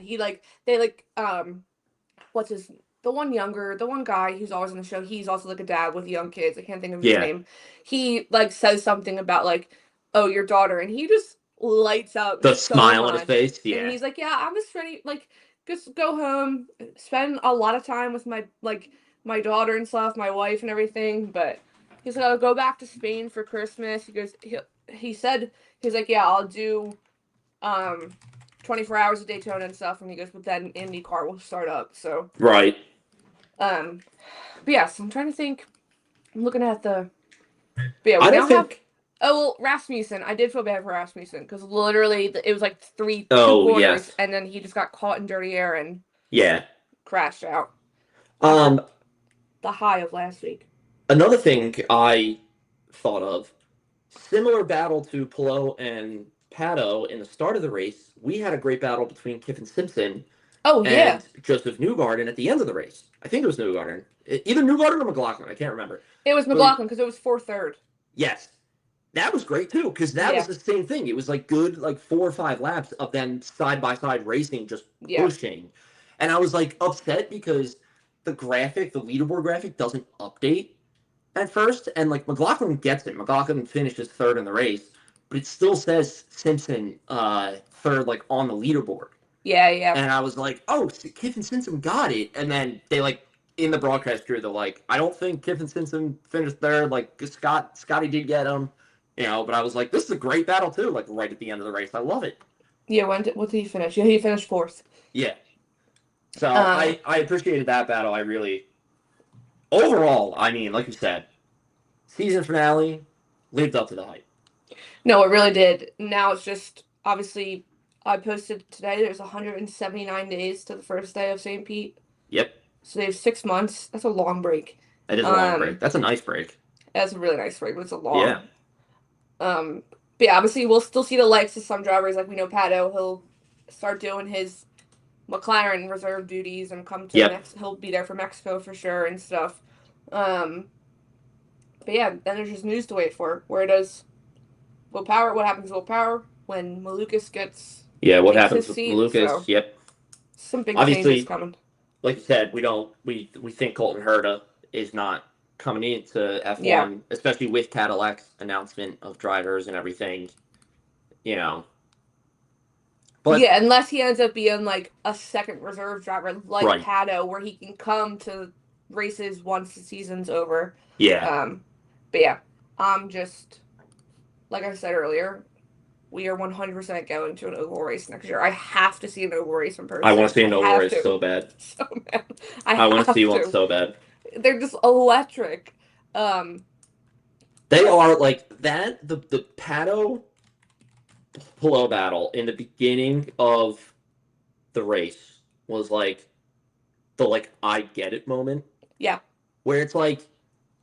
S3: What's his the one guy who's always on the show, he's also like a dad with young kids. I can't think of his name. He like says something about like, oh, your daughter, and he just lights up
S4: the
S3: so
S4: smile
S3: much.
S4: on his face. Yeah.
S3: And he's like, yeah, I'm just ready, like, just go home, spend a lot of time with my daughter and stuff, my wife and everything. But he's like, I'll go back to Spain for Christmas. He said, he's like, yeah, I'll do 24 hours of Daytona and stuff. And he goes, but then IndyCar will start up. So
S4: right.
S3: But yes, I'm trying to think. I'm looking at the. But yeah, we now have. Oh well, Rasmussen. I did feel bad for Rasmussen because literally it was like two corners, and then he just got caught in dirty air and crashed out. The high of last week.
S4: Another thing I thought of, similar battle to Palou and Pato in the start of the race. We had a great battle between Kiffin Simpson. And Joseph Newgarden at the end of the race. I think it was Newgarden. Either Newgarden or McLaughlin. I can't remember.
S3: It was McLaughlin because it was 4-3.
S4: Yes. That was great, too, because that was the same thing. It was like good, like 4 or 5 laps of them side-by-side racing, just pushing. And I was like upset because the leaderboard graphic doesn't update at first. And like McLaughlin gets it. McLaughlin finishes 3rd in the race, but it still says Simpson 3rd, like on the leaderboard.
S3: Yeah.
S4: And I was like, oh, Kiffin Simpson got it. And then they, like, in the broadcast crew, they're like, I don't think Kiffin Simpson finished 3rd. Like, Scotty did get him. You know, but I was like, this is a great battle, too, like, right at the end of the race. I love it.
S3: Yeah, what did he finish? Yeah, he finished 4th.
S4: Yeah. So I appreciated that battle. Overall, I mean, like you said, season finale lived up to the hype.
S3: No, it really did. Now it's just, obviously... I posted today there's 179 days to the first day of St. Pete.
S4: Yep.
S3: So they have 6 months. That's a long break.
S4: That is a long break. That's a nice break.
S3: That's a really nice break, but it's a long. Yeah. But yeah, obviously we'll still see the likes of some drivers. Like we know Pato, he'll start doing his McLaren reserve duties and come to he'll be there for Mexico for sure and stuff. But yeah, then there's just news to wait for. Where does Will Power? What happens to Will Power when Malukas gets?
S4: Yeah, what happens with Lucas? So,
S3: yep. Some big changes coming.
S4: Like you said, we think Colton Herta is not coming into F1, especially with Cadillac's announcement of drivers and everything. You know.
S3: But yeah, unless he ends up being like a second reserve driver like Pato, where he can come to races once the season's over.
S4: Yeah.
S3: But yeah, I'm just like I said earlier. We are 100% going to an oval race next year. I have to see an oval race in person.
S4: I want to see an oval race so bad.
S3: So bad.
S4: I want to see one so bad.
S3: They're just electric.
S4: They are like that. The Pato Palou battle in the beginning of the race was like the I get it moment.
S3: Yeah.
S4: Where it's like.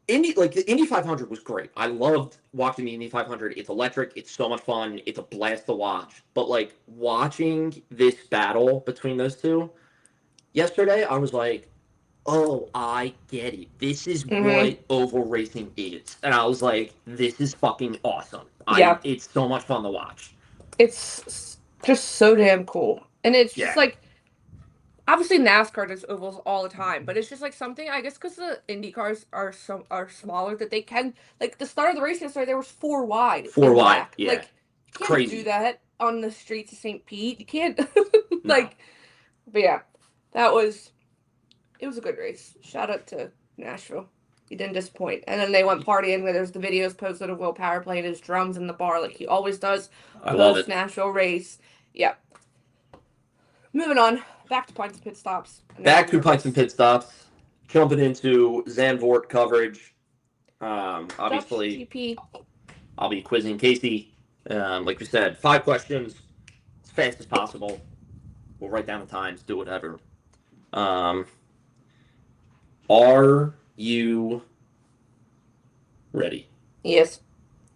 S4: The Indy 500 was great. I loved watching the Indy 500. It's electric. It's so much fun. It's a blast to watch. But, watching this battle between those two yesterday, I was like, oh, I get it. This is what oval racing is. And I was like, this is fucking awesome. It's so much fun to watch.
S3: It's just so damn cool. And it's just obviously NASCAR does ovals all the time, but it's just something, I guess, because the Indy cars are smaller that they can, the start of the race yesterday, there was 4 wide.
S4: 4 wide, yeah.
S3: You can't
S4: crazy.
S3: Do that on the streets of St. Pete. You can't, but yeah, it was a good race. Shout out to Nashville. He didn't disappoint. And then they went partying where there's the videos posted of Will Power playing his drums in the bar like he always does.
S4: I love it.
S3: Nashville race. Yeah. Moving on. Back to Pints and Pit Stops.
S4: Jumping into Zandvoort coverage. Obviously,
S3: GP.
S4: I'll be quizzing Casey. Like we said, 5 questions as fast as possible. We'll write down the times, do whatever. Are you ready?
S3: Yes,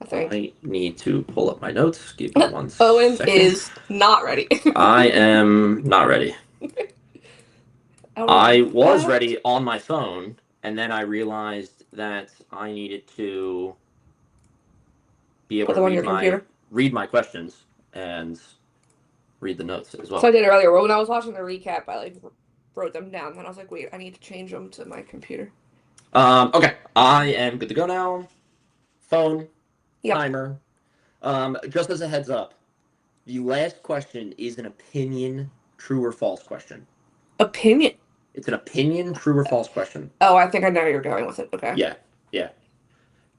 S3: I think.
S4: I need to pull up my notes. Give me 1
S3: Owen
S4: second.
S3: is not ready.
S4: I am not ready. I was ready on my phone, and then I realized that I needed to be able
S3: Put them on your
S4: to
S3: computer.
S4: read my questions and read the notes as well.
S3: So I did earlier. When I was watching the recap, I like wrote them down. Then I was like, wait, I need to change them to my computer.
S4: Okay, I am good to go now. Phone,
S3: Yep.
S4: timer. Just as a heads up, the last question is an opinion, true or false question.
S3: Opinion?
S4: It's an opinion, true or false question.
S3: Oh, I think I know where you're going with it. Okay.
S4: Yeah.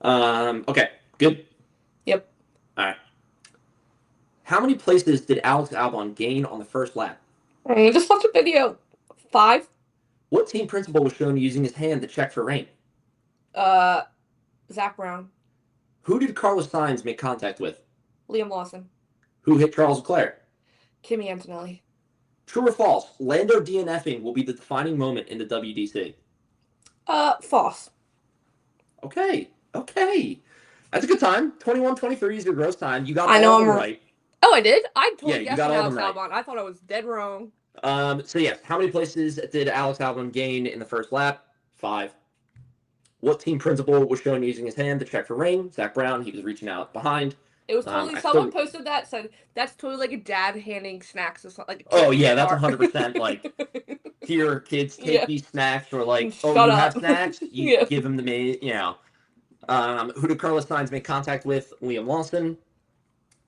S4: Okay, good?
S3: Yep.
S4: All right. How many places did Alex Albon gain on the first lap?
S3: I just watched a video. 5.
S4: What team principal was shown using his hand to check for rain?
S3: Zach Brown.
S4: Who did Carlos Sainz make contact with?
S3: Liam Lawson.
S4: Who hit Charles Leclerc?
S3: Kimi Antonelli.
S4: True or false? Lando DNFing will be the defining moment in the WDC.
S3: False.
S4: Okay. That's a good time. 21:23 is your gross time. You got all of them right.
S3: Oh, I did? I told
S4: you got all of them right.
S3: Albon. I thought I was dead wrong.
S4: So yes, how many places did Alex Albon gain in the first lap? 5. What team principal was shown using his hand to check for rain? Zach Brown. He was reaching out behind.
S3: It was totally someone posted that, said that's totally like a dad handing snacks or something. Like
S4: oh yeah, that's 100% like here, kids, take these snacks, or like,
S3: Shut
S4: you
S3: up.
S4: have snacks, you give them the main, Who did Carlos Sainz make contact with? Liam Lawson.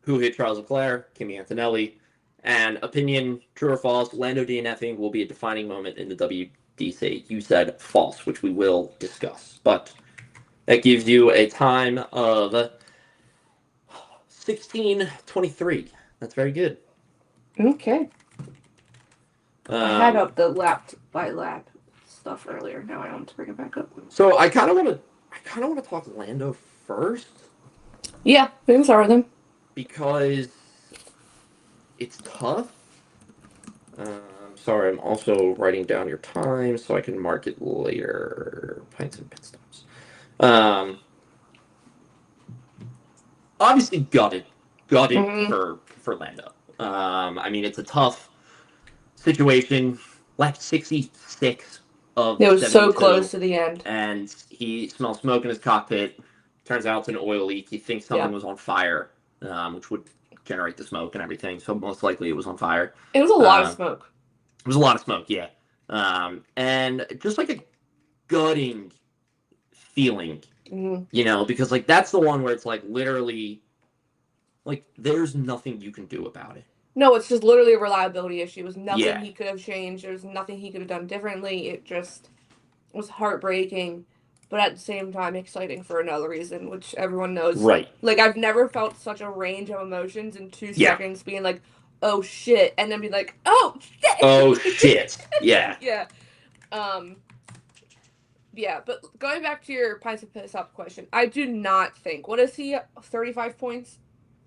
S4: Who hit Charles Leclerc? Kimi Antonelli. And opinion, true or false, Lando DNFing will be a defining moment in the WDC. You said false, which we will discuss. But that gives you a time of 16:23. That's very good.
S3: Okay. I had up the lap by lap stuff earlier. Now I want to bring it back up.
S4: So I kind of want to talk Lando first.
S3: Yeah, we can start with him.
S4: Because it's tough. Sorry, I'm also writing down your time so I can mark it later. Pints and pit stops. Obviously gutted for Lando. I mean, it's a tough situation. Left 66 of
S3: it was
S4: 72,
S3: so close to the end.
S4: And he smells smoke in his cockpit. Turns out it's an oil leak. He thinks something was on fire, which would generate the smoke and everything. So most likely it was on fire.
S3: It was a lot of smoke.
S4: It was a lot of smoke, yeah. And just like a gutting feeling, because like that's the one where it's like literally, like there's nothing you can do about it.
S3: No, it's just literally a reliability issue. It was nothing he could have changed. There was nothing he could have done differently. It just was heartbreaking, but at the same time exciting for another reason, which everyone knows.
S4: Right.
S3: Like, I've never felt such a range of emotions in 2 seconds, being like, oh shit, and then be like, oh shit.
S4: Oh shit. Yeah.
S3: Yeah. Yeah, but going back to your pints and piss up question, I do not think, what is he, 35 points?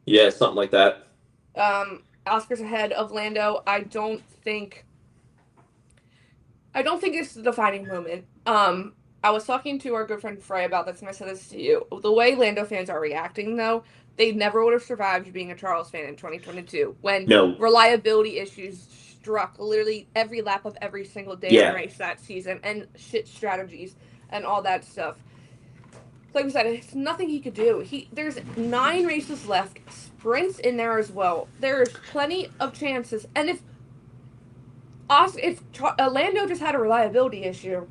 S4: Yeah, something like that.
S3: Oscar's ahead of Lando. I don't think it's the defining moment. I was talking to our good friend Frey about this, and I said this to you. The way Lando fans are reacting, though, they never would have survived being a Charles fan in 2022 when reliability issues struck literally every lap of every single day of the race that season, and shit strategies and all that stuff. Like we said, it's nothing he could do. There's 9 races left, sprints in there as well. There's plenty of chances, and if Lando just had a reliability issue,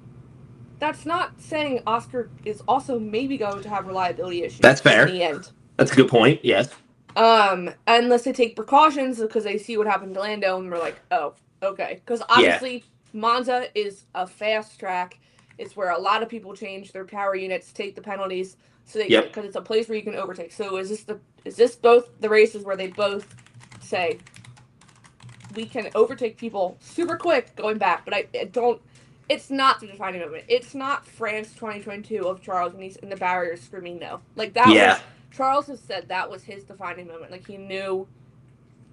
S3: that's not saying Oscar is also maybe going to have reliability issues.
S4: That's fair.
S3: In the end.
S4: That's a good point. Yes.
S3: Unless they take precautions because they see what happened to Lando and we're like, oh, okay. Because obviously Monza is a fast track. It's where a lot of people change their power units, take the penalties, so because it's a place where you can overtake. So is this both the races where they both say we can overtake people super quick going back? But I don't. It's not the defining moment. It's not France 2022 of Charles when he's in the barriers screaming no. Like that was Charles has said that was his defining moment. Like he knew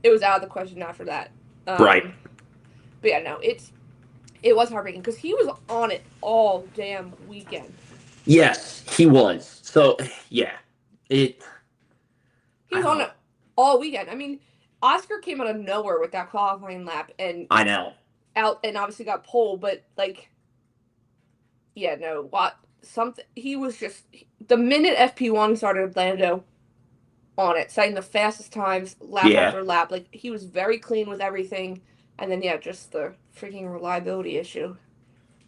S3: it was out of the question after that.
S4: Right.
S3: But yeah, no, it was heartbreaking because he was on it all damn weekend.
S4: Yes, he was. So yeah,
S3: he was on it all weekend. I mean, Oscar came out of nowhere with that qualifying lap, and
S4: I know.
S3: Out and obviously got pole, but like, yeah, no, he was just, the minute FP1 started, Lando on it, setting the fastest times, lap after lap. Like, he was very clean with everything. And then, yeah, just the freaking reliability issue.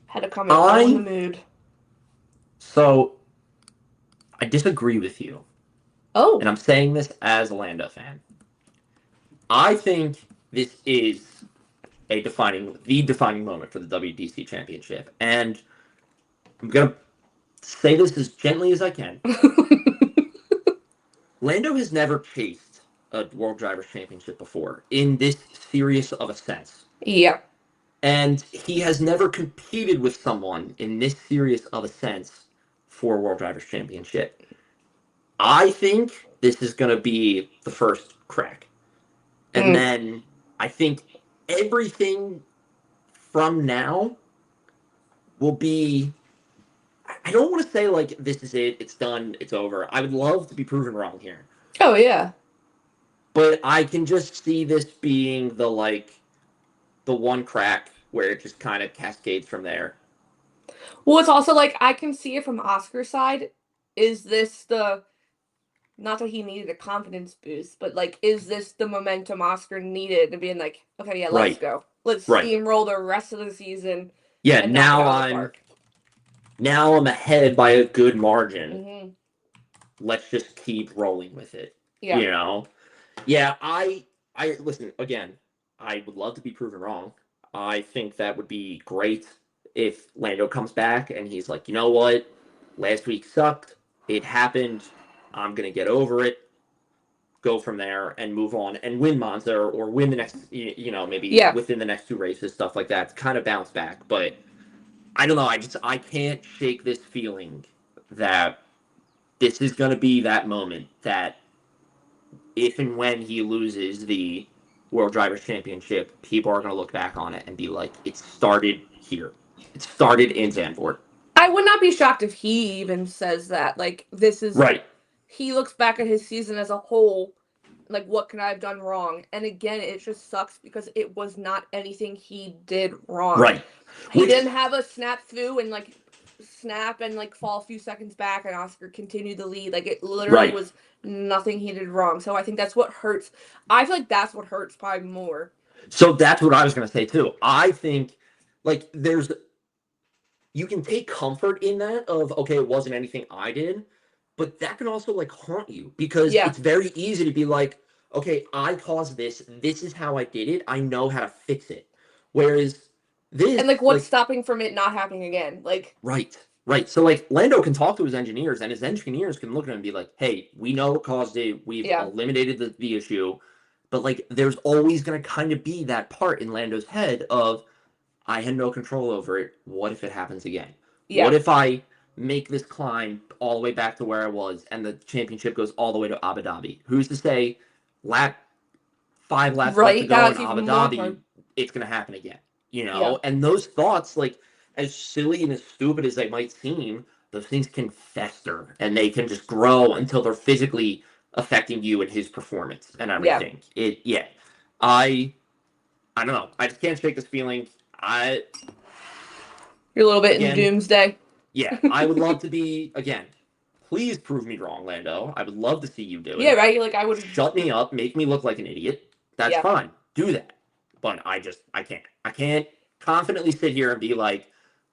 S3: Had to come in low in the mood.
S4: So, I disagree with you.
S3: Oh.
S4: And I'm saying this as a Lando fan. I think this is the defining moment for the WDC Championship. And I'm going to say this as gently as I can. Lando has never chased a World Drivers' Championship before in this serious of a sense.
S3: Yeah.
S4: And he has never competed with someone in this serious of a sense for a World Drivers' Championship. I think this is going to be the first crack. And then I think everything from now will be... I don't want to say, like, this is it, it's done, it's over. I would love to be proven wrong here.
S3: Oh, yeah.
S4: But I can just see this being the one crack where it just kind of cascades from there.
S3: Well, it's also, like, I can see it from Oscar's side. Is this the... Not that he needed a confidence boost, but, like, is this the momentum Oscar needed to being like, okay, yeah, let's go. Let's steamroll the rest of the season.
S4: Yeah, now I'm ahead by a good margin. Let's just keep rolling with it. Yeah. You know? Yeah, I listen, again, I would love to be proven wrong. I think that would be great if Lando comes back and he's like, you know what? Last week sucked. It happened. I'm going to get over it, go from there, and move on and win Monza or win the next, maybe within the next 2 races, stuff like that, to kind of bounce back. But I don't know. I can't shake this feeling that this is going to be that moment that if and when he loses the World Drivers' Championship, people are going to look back on it and be like, it started here. It started in Zandvoort.
S3: I would not be shocked if he even says that. Like, this is...
S4: Right.
S3: He looks back at his season as a whole, like, what can I have done wrong? And again, it just sucks because it was not anything he did wrong.
S4: Right.
S3: He didn't have a snafu and, like, snap and, like, fall a few seconds back and Oscar continued the lead. Like, it literally was nothing he did wrong. So I think that's what hurts. I feel like that's what hurts probably more.
S4: So that's what I was going to say, too. I think, like, you can take comfort in that of, okay, it wasn't anything I did, but that can also, like, haunt you because it's very easy to be like, okay, I caused this. This is how I did it. I know how to fix it. Whereas this...
S3: And, like, what's stopping from it not happening again? Like...
S4: Right. So, like, Lando can talk to his engineers, and his engineers can look at him and be like, hey, we know what caused it. We've eliminated the issue. But, like, there's always going to kind of be that part in Lando's head of, I had no control over it. What if it happens again? Yeah. What if I make this climb all the way back to where I was and the championship goes all the way to Abu Dhabi? Who's to say 5 laps left to go in Abu Dhabi, it's going to happen again, you know? Yeah. And those thoughts, like, as silly and as stupid as they might seem, those things can fester and they can just grow until they're physically affecting you and his performance and everything. Yeah. I don't know. I just can't shake this feeling. You're
S3: a little bit in doomsday.
S4: Yeah, I would love to be, again, please prove me wrong, Lando. I would love to see you do it.
S3: Yeah, right? Like, I would...
S4: Shut me up, make me look like an idiot. That's fine. Do that. But I can't. I can't confidently sit here and be like,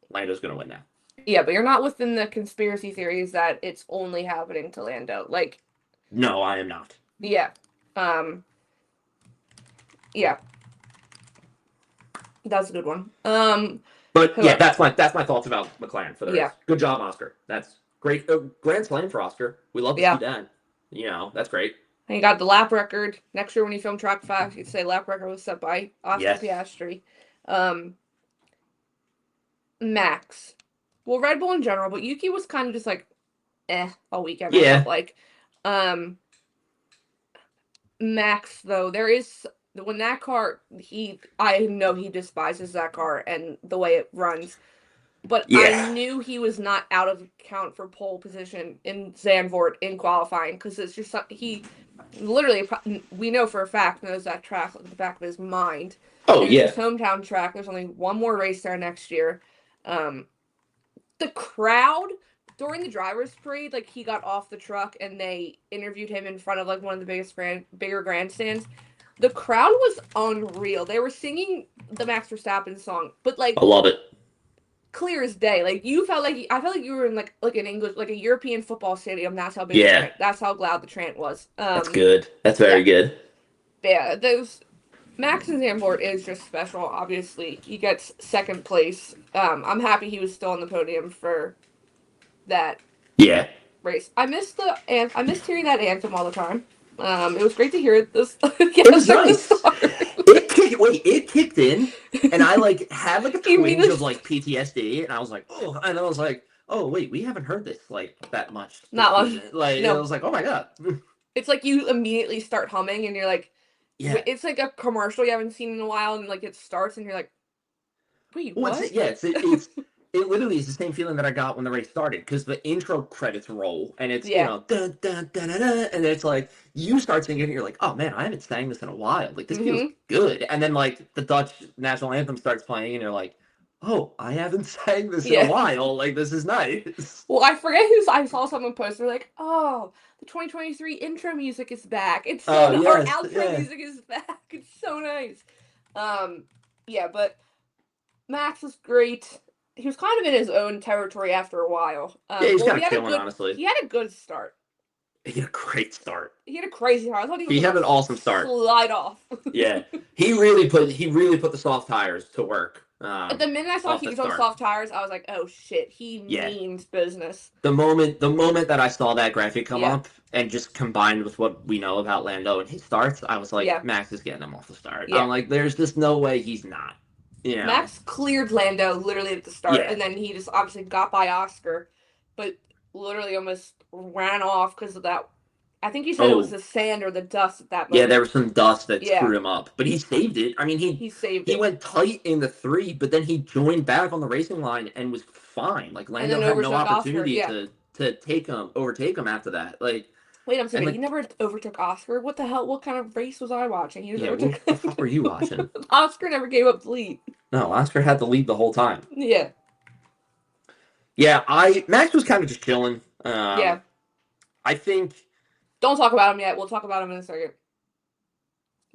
S4: Lando's going to win now.
S3: Yeah, but you're not within the conspiracy theories that it's only happening to Lando. Like...
S4: No, I am not.
S3: Yeah. Yeah. That's a good one.
S4: But yeah, that's my thoughts about McLaren for the race. Good job, Oscar. That's great. Grand slam for Oscar. We love to see that. You know, that's great.
S3: And you got the lap record. Next year when you film Track 5, you'd say lap record was set by Oscar Piastri. Max. Well, Red Bull in general, but Yuki was kind of just like, all weekend.
S4: Yeah.
S3: Like, Max, though, there is... When that car, I know he despises that car and the way it runs, but I knew he was not out of count for pole position in Zandvoort in qualifying because it's just he literally, we know for a fact, knows that track like the back of his mind.
S4: Oh,
S3: and it's his hometown track. There's only one more race there next year. The crowd during the driver's parade, like, he got off the truck and they interviewed him in front of, like, one of the bigger grandstands. The crowd was unreal. They were singing the Max Verstappen song, but, like,
S4: I love it.
S3: Clear as day. Like, I felt like you were in, like an English, like a European football stadium. That's how big that's how loud the chant was.
S4: That's good. That's very good.
S3: Yeah, Max in Zandvoort is just special, obviously. He gets second place. I'm happy he was still on the podium for that race. I missed hearing that anthem all the time. It was great to hear this.
S4: It was nice. It kicked in, and I like had like a twinge of like PTSD, and I was like, oh wait, we haven't heard this like that much.
S3: Not much.
S4: Like
S3: no.
S4: I was like, oh my god.
S3: It's like you immediately start humming, and you're like, it's like a commercial you haven't seen in a while, and like it starts, and you're like, wait, what?
S4: It literally is the same feeling that I got when the race started, because the intro credits roll, and it's, you know, dun, dun, dun, dun, dun, and it's like, you start singing, and you're like, oh man, I haven't sang this in a while. Like, this feels good. And then, like, the Dutch national anthem starts playing, and you're like, oh, I haven't sang this in a while. Like, this is nice.
S3: Well, I forget I saw someone post, they're like, oh, the 2023 intro music is back. It's so nice. Our outro music is back. It's so nice. But Max was great. He was kind of in his own territory after a while.
S4: He's kind of killing, honestly.
S3: He had a good start.
S4: He had a great start.
S3: He had a crazy start. I thought
S4: he had an awesome start.
S3: Slide off.
S4: Yeah, he really put the soft tires to work.
S3: At the minute I saw he was on soft tires, I was like, oh shit, he means business.
S4: The moment that I saw that graphic come up, and just combined with what we know about Lando and his starts, I was like, Max is getting him off the start. I'm like, there's just no way he's not. You know?
S3: Max cleared Lando literally at the start, and then he just obviously got by Oscar, but literally almost ran off because of that. I think he said it was the sand or the dust at that moment.
S4: Yeah, there was some dust that screwed him up, but he saved it. I mean, he saved it. He went tight in the 3, but then he joined back on the racing line and was fine. Like, Lando had no opportunity to overtake him after that. Like,
S3: wait, I'm sorry, he never overtook Oscar? What the hell? What kind of race was I watching?
S4: What the fuck were you watching?
S3: Oscar never gave up the lead.
S4: No, Oscar had the lead the whole time.
S3: Yeah.
S4: Yeah, Max was kind of just chilling. I think...
S3: Don't talk about him yet. We'll talk about him in a second.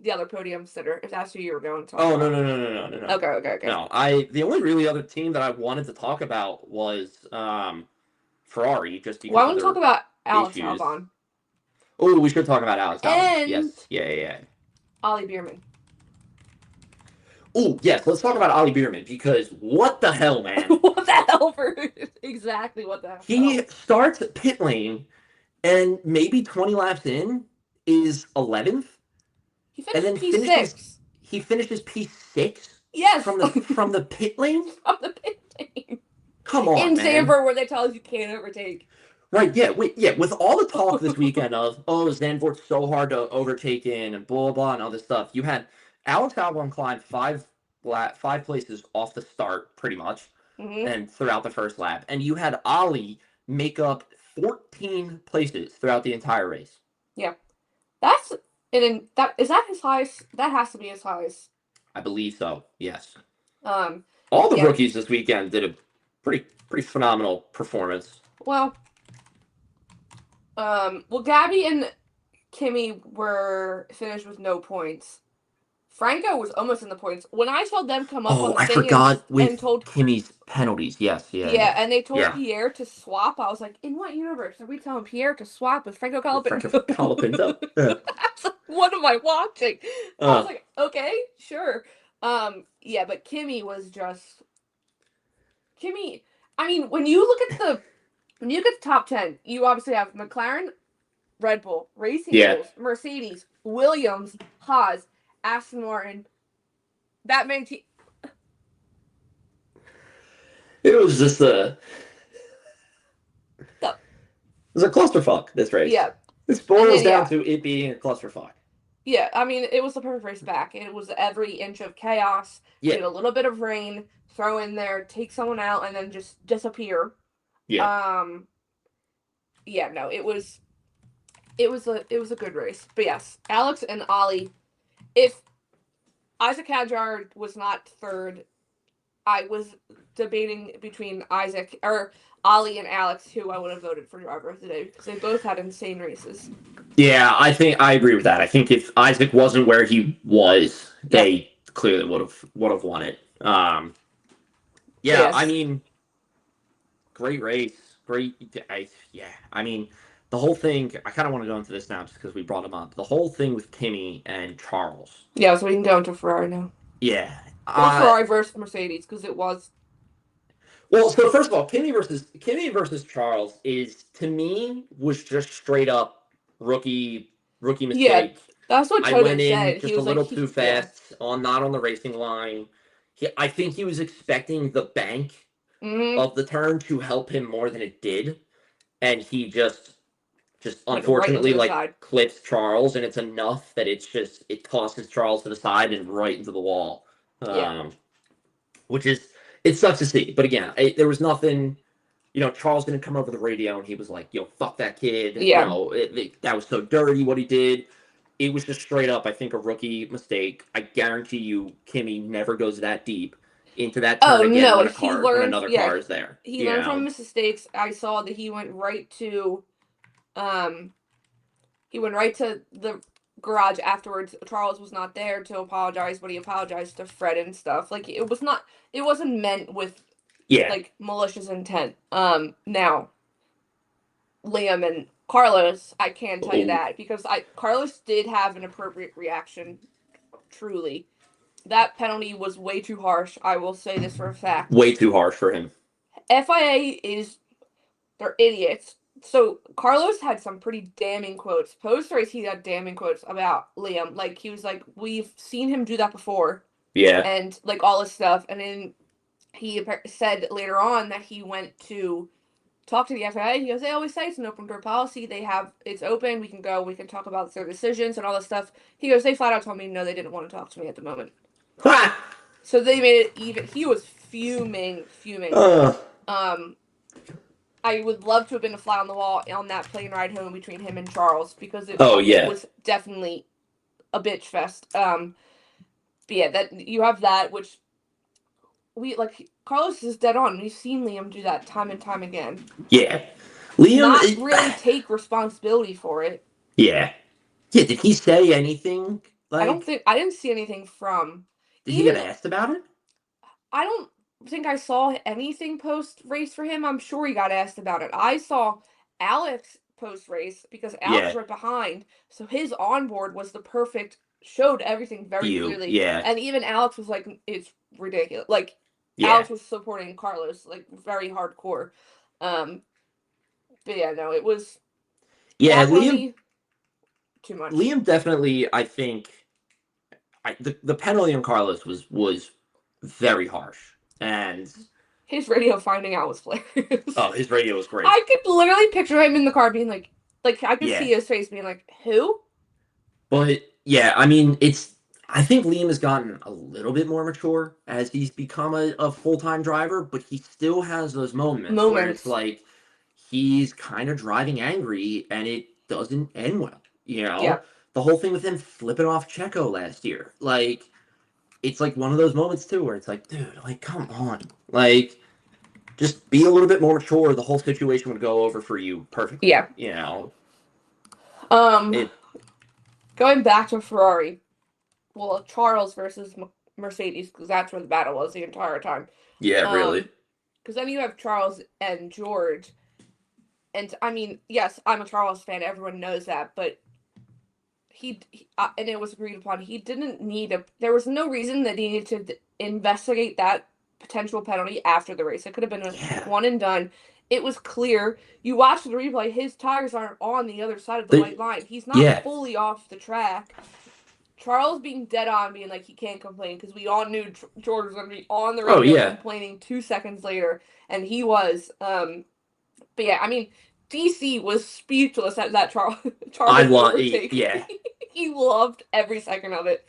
S3: The other podium sitter, if that's who you were going to talk about.
S4: No.
S3: Okay.
S4: No, the only really other team that I wanted to talk about was Ferrari, just because.
S3: Well, I want to talk about Alex Albon.
S4: Oh, we should talk about Alex Albon.
S3: And
S4: yes. Yeah.
S3: Ollie Bierman.
S4: Oh, yes, let's talk about Ollie Bierman, because what the hell, man?
S3: What the hell? Exactly what the hell.
S4: He starts pit lane, and maybe 20 laps in is 11th.
S3: He finished P6.
S4: He finishes P6?
S3: Yes.
S4: From the pit lane?
S3: From the pit lane.
S4: Come on,
S3: in Zandvoort, where they tell us you can't overtake.
S4: Right, with all the talk this weekend of, Zandvoort's so hard to overtake in, and blah, blah, and all this stuff, you had Alex Albon climb 5 places off the start, pretty much, and throughout the first lap. And you had Ollie make up 14 places throughout the entire race.
S3: Yeah. Is that his highest? That has to be his highest.
S4: I believe so, yes. All the rookies this weekend did a pretty phenomenal performance.
S3: Well, Gabby and Kimmy were finished with no points. Franco was almost in the points. When I saw them come up on the thing and told
S4: Kimmy's penalties, yes.
S3: Yeah, and they told Pierre to swap. I was like, in what universe are we telling Pierre to swap with Franco Colapinto? That's what am I watching? I was like, okay, sure. But Kimmy was just... Kimmy, I mean, when you look at the top 10, you obviously have McLaren, Red Bull, Racing Bulls, Mercedes, Williams, Haas, Aston Martin, that many teams.
S4: It was just it was a clusterfuck, this race.
S3: Yeah.
S4: This boils down to it being a clusterfuck.
S3: Yeah, I mean, it was the perfect race back. It was every inch of chaos. Yeah. Get a little bit of rain, throw in there, take someone out, and then just disappear.
S4: Yeah.
S3: It was a good race. But yes, Alex and Ollie, if Isaac Hadjar was not third, I was debating between Ollie and Alex who I would have voted for driver of the day because they both had insane races.
S4: Yeah, I think I agree with that. I think if Isaac wasn't where he was, they clearly would have won it. Yeah, I mean, great race, great. I mean, the whole thing. I kind of want to go into this now just because we brought him up. The whole thing with Kimi and Charles.
S3: Yeah, so we can go into Ferrari now.
S4: Yeah,
S3: or Ferrari versus Mercedes because it was.
S4: Well, so first of all, Kimi versus Charles was just straight up rookie mistake.
S3: Yeah, that's what
S4: I went in
S3: said.
S4: just a little too fast not on the racing line. I think he was expecting the bank of the turn to help him more than it did, and he just unfortunately clips Charles, and it's enough that it tosses Charles to the side and right into the wall. Which is, it sucks to see, but again, there was nothing. Charles didn't come over the radio and he was like, "Yo, fuck that kid."
S3: Yeah.
S4: That was so dirty what he did. It was just straight up, I think, a rookie mistake. I guarantee you, Kimi never goes that deep into that turn again when another car is there.
S3: He learned from his mistakes. I saw that he went right to the garage afterwards. Charles was not there to apologize, but he apologized to Fred and stuff. Like, it wasn't meant with malicious intent. Now Liam and Carlos, I can tell you that because Carlos did have an appropriate reaction. Truly, that penalty was way too harsh. I will say this for a fact.
S4: Way too harsh for him.
S3: FIA they're idiots. So Carlos had some pretty damning quotes. Post race, he had damning quotes about Liam. Like, he was like, "We've seen him do that before."
S4: Yeah.
S3: And like all this stuff, and then he said later on that he went to talk to the FIA. He goes, "They always say it's an open door policy. It's open. We can go. We can talk about their decisions and all this stuff." He goes, "They flat out told me no, they didn't want to talk to me at the moment." So they made it even. He was fuming. I would love to have been a fly on the wall on that plane ride home between him and Charles because it was definitely a bitch fest. But yeah, that you have that, which Carlos is dead on. We've seen Liam do that time and time again.
S4: Yeah, Liam
S3: not really take responsibility for it.
S4: Yeah. Did he say anything?
S3: I didn't see anything from.
S4: Did he get asked about it?
S3: I don't think I saw anything post race for him. I'm sure he got asked about it. I saw Alex post race because Alex was right behind, so his onboard was the perfect. Showed everything very clearly.
S4: Yeah.
S3: And even Alex was like, "It's ridiculous." Like, Alex was supporting Carlos, like, very hardcore. But yeah, no, it was.
S4: Yeah, Liam.
S3: Too much.
S4: Liam definitely, I think, the penalty on Carlos was very harsh, and
S3: his radio finding out was hilarious.
S4: Oh, his radio was great.
S3: I could literally picture him in the car being like I could see his face being like, "Who?"
S4: But yeah, I mean, I think Liam has gotten a little bit more mature as he's become a full-time driver, but he still has those moments where it's like he's kind of driving angry and it doesn't end well. The whole thing with him flipping off Checo last year, like, it's like one of those moments too where it's like, dude, like, come on, like, just be a little bit more mature. The whole situation would go over for you perfectly.
S3: Yeah. Going back to Ferrari, well, Charles versus Mercedes, because that's where the battle was the entire time.
S4: Yeah, really.
S3: Because then you have Charles and George, and I mean, yes, I'm a Charles fan. Everyone knows that, but and it was agreed upon. He didn't need there was no reason that he needed to investigate that potential penalty after the race. It could have been a one and done. It was clear. You watch the replay, his tires aren't on the other side of the white line. He's not fully off the track. Charles being dead on, being like he can't complain, because we all knew George was going to be on the radio complaining 2 seconds later, and he was. But yeah, I mean, DC was speechless at that Charles overtake. He loved every second of it.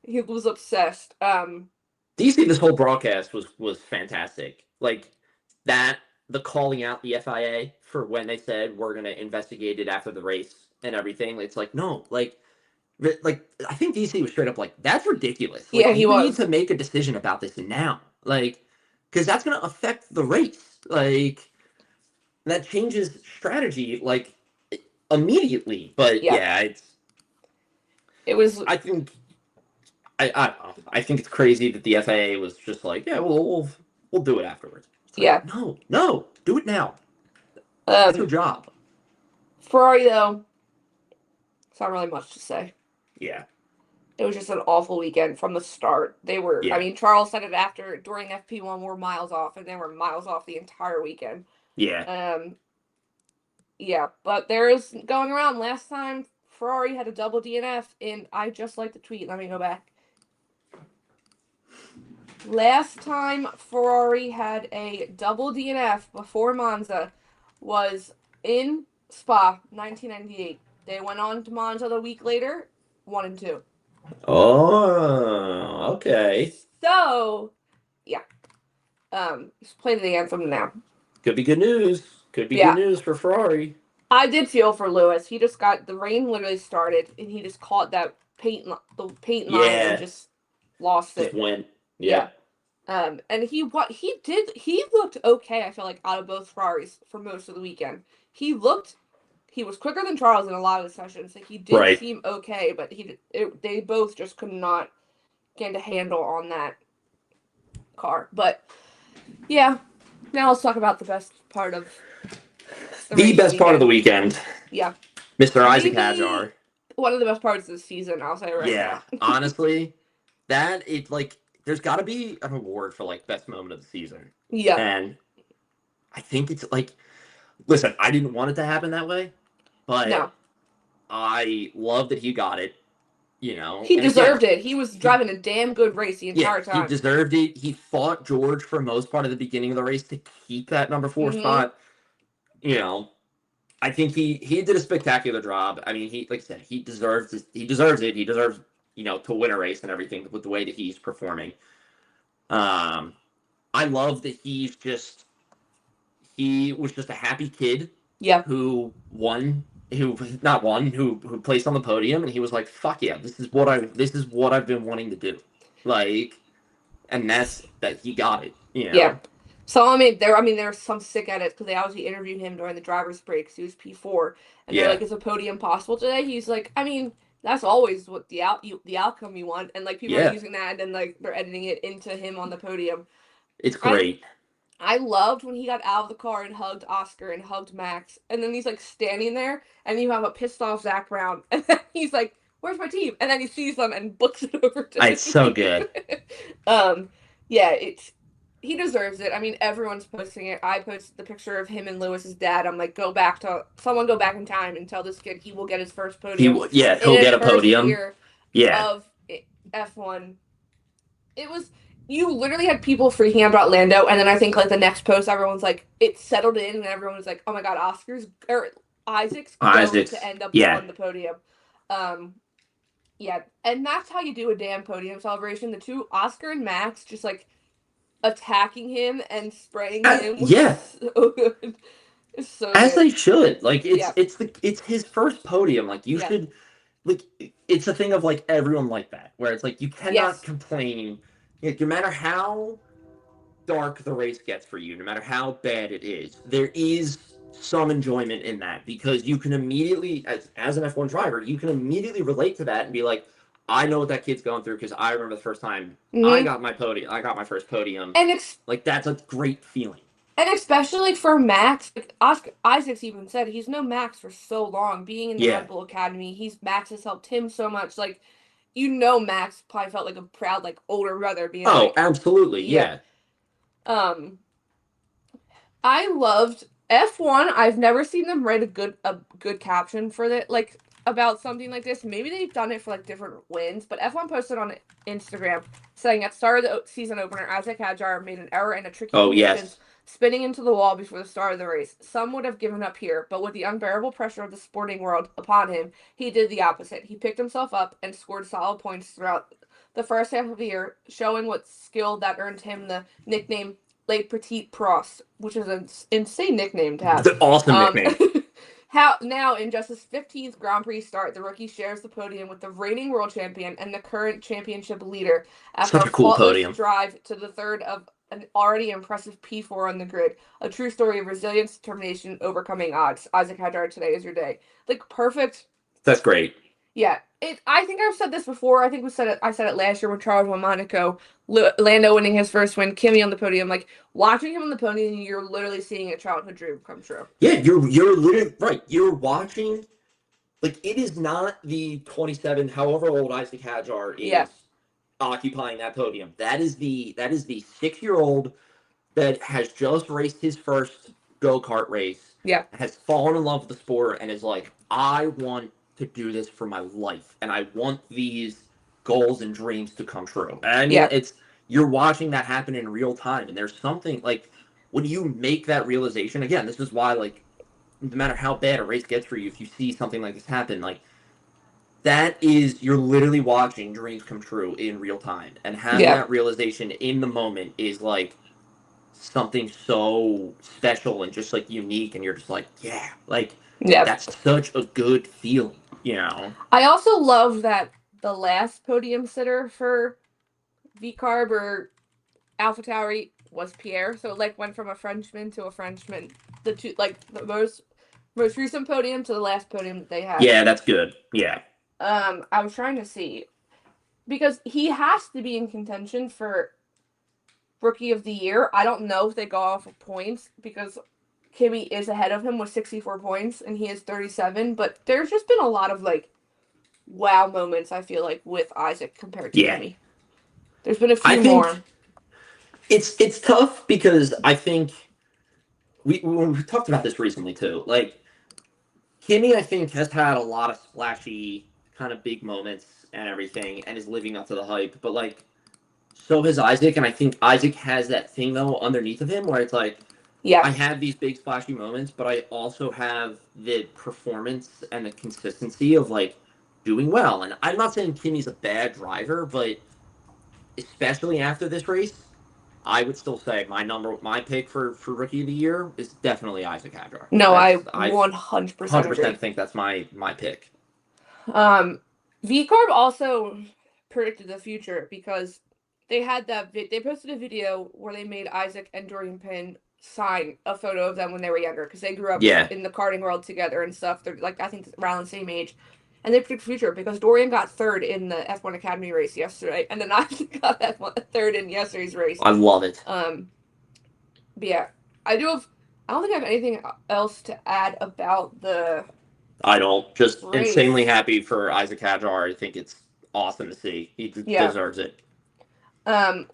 S3: He was obsessed.
S4: DC, this whole broadcast was fantastic. Like, the calling out the FIA for when they said we're going to investigate it after the race and everything. It's like, no, like I think DC was straight up like, that's ridiculous. Like,
S3: he was.
S4: You need to make a decision about this now. Like, because that's going to affect the race. Like, that changes strategy, like, immediately. But yeah,
S3: it was.
S4: I think I don't know. I think it's crazy that the FAA was just like, yeah, we'll do it afterwards. It's like, no, do it now. That's your job.
S3: Ferrari, though, it's not really much to say.
S4: Yeah.
S3: It was just an awful weekend from the start. They were, I mean, Charles said it during FP1, we're miles off, and they were miles off the entire weekend.
S4: Yeah.
S3: Yeah, but there is going around. Last time Ferrari had a double DNF, and I just like the tweet. Let me go back. Last time Ferrari had a double DNF before Monza was in Spa, 1998. They went on to Monza the week later, 1 and 2.
S4: Oh, okay.
S3: So, yeah. Just play the anthem now.
S4: Could be good news. Could be good news for Ferrari.
S3: I did feel for Lewis. He just got the rain literally started, and he just caught that paint line and just lost it.
S4: Just went. Yeah.
S3: And he looked okay. I feel like out of both Ferraris for most of the weekend, he was quicker than Charles in a lot of the sessions. Like, he did seem okay, but they both just could not get a handle on that car. But yeah, now let's talk about the best part of
S4: the best part of the weekend.
S3: Yeah,
S4: Mr. Isaac Hadjar.
S3: One of the best parts of the season, I'll say right now.
S4: Yeah, honestly, there's got to be an award for like best moment of the season.
S3: Yeah,
S4: and I think it's like, listen, I didn't want it to happen that way, but I love that he got it. You know,
S3: he deserved it. He was driving a damn good race the entire time.
S4: He deserved it. He fought George for most part of the beginning of the race to keep that number 4 spot. You know, I think he did a spectacular job. I mean, like I said, he deserves it. He deserves, to win a race and everything with the way that he's performing. I love that he was just a happy kid.
S3: Yeah.
S4: Who placed on the podium, and he was like, "Fuck yeah, this is what I've been wanting to do," like, and that's that he got it. You know?
S3: Yeah. So there were some sick edits because they obviously interviewed him during the driver's break. So he was P4, and they're like, "Is a podium possible today?" He's like, "I mean, that's always what the outcome you want," and like people are using that, and then like they're editing it into him on the podium.
S4: It's great.
S3: I loved when he got out of the car and hugged Oscar and hugged Max, and then he's like standing there, and you have a pissed off Zach Brown, and then he's like, "Where's my team?" And then he sees them and books it over to him.
S4: It's so good.
S3: Yeah, he deserves it. I mean, everyone's posting it. I posted the picture of him and Lewis's dad. I'm like, someone go back in time and tell this kid he will get his first podium.
S4: He'll get a podium.
S3: Year of F1. It was. You literally had people freaking out about Lando, and then I think like the next post, everyone's like, it settled in, and everyone was like, "Oh my god, Isaac's going to end up on the podium." Yeah, and that's how you do a damn podium celebration. The two, Oscar and Max, just like attacking him and spraying him. So good. It's so
S4: as
S3: good.
S4: they should. Like it's his first podium. Like you should, like it's a thing of like everyone like that, where it's like you cannot complain. No matter how dark the race gets for you, no matter how bad it is, there is some enjoyment in that, because you can immediately, as an F1 driver, you can immediately relate to that and be like, I know what that kid's going through, because I remember the first time I got my first podium, and like that's a great feeling.
S3: And especially for Max, like Isaac's even said, he's known Max for so long, being in the Red Bull Academy. Max has helped him so much, like. Max probably felt like a proud, like, older brother being
S4: absolutely, yeah.
S3: I loved F1. I've never seen them write a good caption for that, like, about something like this. Maybe they've done it for, like, different wins, but F1 posted on Instagram saying at the start of the season opener, Isaac Hadjar made an error in a tricky conditions, spinning into the wall before the start of the race. Some would have given up here, but with the unbearable pressure of the sporting world upon him, he did the opposite. He picked himself up and scored solid points throughout the first half of the year, showing what skill that earned him the nickname Le Petit Prost, which is an insane nickname to have.
S4: It's an awesome nickname.
S3: Now, in just his 15th Grand Prix start, the rookie shares the podium with the reigning world champion and the current championship leader after
S4: such a cool podium
S3: drive to the third of an already impressive P4 on the grid. A true story of resilience, determination, overcoming odds. Isaac Hadjar, today is your day. Like, perfect.
S4: That's great.
S3: Yeah. I think I've said this before. I think I said it last year when Charles won Monaco. Lando winning his first win, Kimi on the podium. Like, watching him on the podium, you're literally seeing a childhood dream come true.
S4: Yeah, you're literally right. You're watching. Like, it is not the 27, however old Isaac Hadjar is, occupying that podium. That is the 6-year-old that has just raced his first go-kart race.
S3: Yeah.
S4: Has fallen in love with the sport and is like, I want to do this for my life, and I want these goals and dreams to come true. And I mean, you're watching that happen in real time, and there's something, like, when you make that realization, again, this is why, like, no matter how bad a race gets for you, if you see something like this happen, like, that is, you're literally watching dreams come true in real time. And having that realization in the moment is, like, something so special and just, like, unique. And you're just like, that's such a good feeling, you know?
S3: I also love that the last podium sitter for VCarb or AlphaTauri was Pierre. So it, like, went from a Frenchman to a Frenchman. The two, like, the most recent podium to the last podium that they had.
S4: Yeah, that's good. Yeah.
S3: I was trying to see, because he has to be in contention for Rookie of the Year. I don't know if they go off of points, because Kimi is ahead of him with 64 points and he is 37, but there's just been a lot of, like, wow moments, I feel like, with Isaac compared to Kimi. There's been a few more.
S4: It's tough, because I think we talked about this recently too. Like, Kimi, I think, has had a lot of splashy kind of big moments and everything, and is living up to the hype. But, like, so has Isaac, and I think Isaac has that thing, though, underneath of him, where it's like, I have these big splashy moments, but I also have the performance and the consistency of, like, doing well. And I'm not saying Kimi's a bad driver, but especially after this race, I would still say my pick for Rookie of the Year is definitely Isaac Hadjar.
S3: No, I 100%
S4: 100% think that's my pick.
S3: VCarb also predicted the future, because they had they posted a video where they made Isaac and Dorian Pin sign a photo of them when they were younger, because they grew up in the karting world together and stuff. They're, like, I think around the same age. And they predict the future, because Dorian got third in the F1 Academy race yesterday, and then Isaac got third in yesterday's race.
S4: I love it.
S3: But yeah, I don't think I have anything else to add about the
S4: I don't. Just
S3: race.
S4: Insanely happy for Isaac Hadjar. I think it's awesome to see. He deserves it.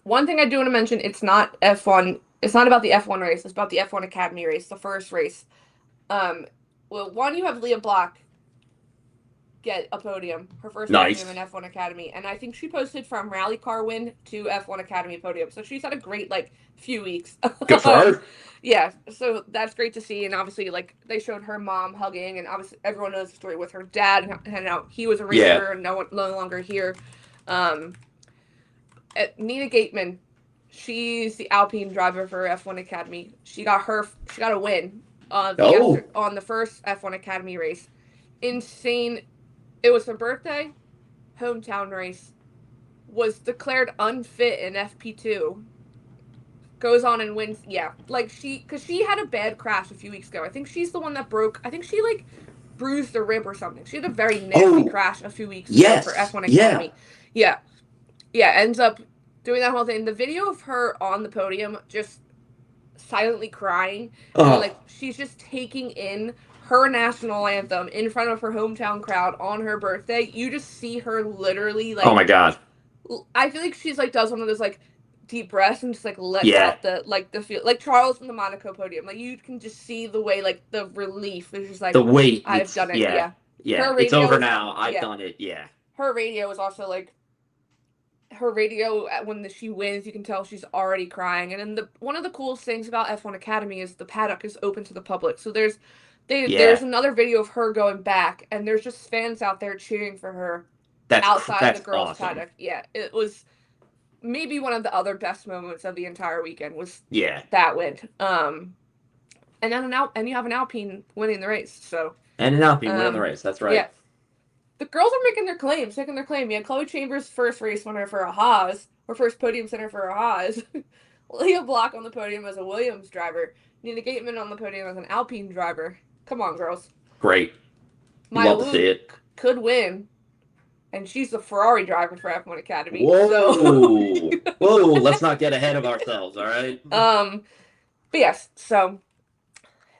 S3: One thing I do want to mention, it's not F1. It's not about the F1 race. It's about the F1 Academy race, the first race. Well, one, you have Leah Block get a podium, her first podium in F1 Academy, and I think she posted from rally car win to F1 Academy podium, so she's had a great, like, few weeks.
S4: Good for her.
S3: Yeah, so that's great to see. And obviously, like, they showed her mom hugging, and obviously everyone knows the story with her dad, and how he was a racer and no longer here. Nina Gateman, she's the Alpine driver for F1 Academy. She got a win on the first F1 Academy race. Insane. It was her birthday, hometown race, was declared unfit in FP2, goes on and wins, because she had a bad crash a few weeks ago. I think she's the one that she, like, bruised a rib or something. She had a very nasty crash a few weeks ago for F1 Academy. Yeah, ends up doing that whole thing. The video of her on the podium just silently crying, and, like, she's just taking in her national anthem in front of her hometown crowd on her birthday. You just see her literally, like,
S4: oh my god,
S3: I feel like she's, like, does one of those, like, deep breaths and just, like, lets out the feel, like Charles from the Monaco podium. Like, you can just see the way, like, the relief is just like,
S4: the weight.
S3: I've done it. Yeah.
S4: It's over now. I've done it. Yeah.
S3: Her radio is also, like, when she wins, you can tell she's already crying. And then one of the coolest things about F1 Academy is the paddock is open to the public. So there's another video of her going back, and there's just fans out there cheering for her outside the girls' paddock. Yeah, it was maybe one of the other best moments of the entire weekend was that win. And then you have an Alpine winning the race. So
S4: an Alpine winning the race. That's right.
S3: Yeah. The girls are making their claim. Yeah, Chloe Chambers' first race winner for a Haas, or first podium winner for a Haas. Leah Block on the podium as a Williams driver. Nina Gateman on the podium as an Alpine driver. Come on, girls.
S4: Great.
S3: Maya
S4: Love to see it.
S3: could win, and she's the Ferrari driver for F1 Academy.
S4: Whoa.
S3: So.
S4: Whoa, let's not get ahead of ourselves, all right?
S3: But yes, so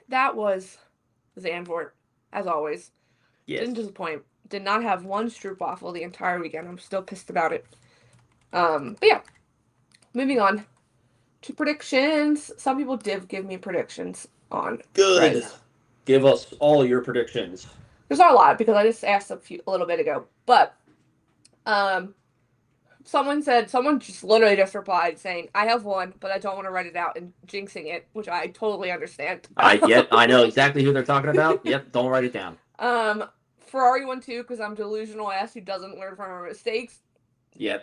S3: that was Zandvoort, as always.
S4: Yes.
S3: Didn't disappoint. Did not have one stroopwafel the entire weekend. I'm still pissed about it. But yeah, moving on to predictions. Some people did give me predictions on.
S4: Good.
S3: Race.
S4: Give us all your predictions.
S3: There's not a lot because I just asked a little bit ago. But someone just literally just replied saying, I have one, but I don't want to write it out and jinxing it, which I totally understand.
S4: I know exactly who they're talking about. Yep, don't write it down.
S3: Ferrari won too because I'm delusional ass who doesn't learn from her mistakes.
S4: Yep,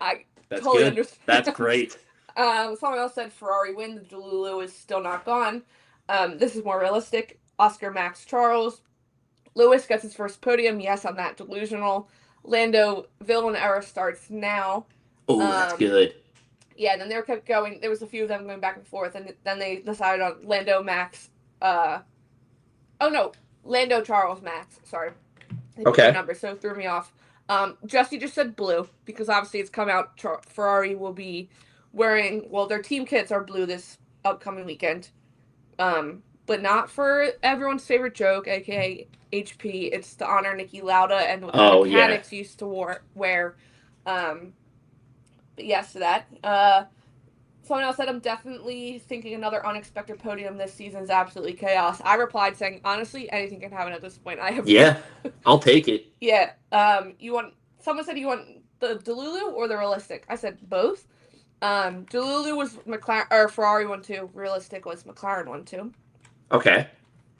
S3: that's totally good. Understand.
S4: That's great.
S3: Someone else said Ferrari win. The Delulu is still not gone. This is more realistic. Oscar, Max, Charles. Lewis gets his first podium. Yes, I'm that delusional. Lando, Villain era starts now.
S4: Oh, that's good.
S3: Yeah, then they kept going. There was a few of them going back and forth, and then they decided on Lando, Max. Lando, Charles, Max. Sorry. They put their numbers, so it threw me off. Jesse just said blue, because obviously it's come out. Ferrari will be wearing, their team kits are blue this upcoming weekend. But not for everyone's favorite joke, aka HP. It's to honor Niki Lauda and what the mechanics used to wear. But yes to that. Someone else said, I'm definitely thinking another unexpected podium this season is absolutely chaos. I replied saying, honestly, anything can happen at this point.
S4: I'll take it.
S3: Yeah. Someone said you want the Delulu or the realistic? I said both. Delulu was Ferrari 1-2. Realistic was McLaren 1-2.
S4: Okay.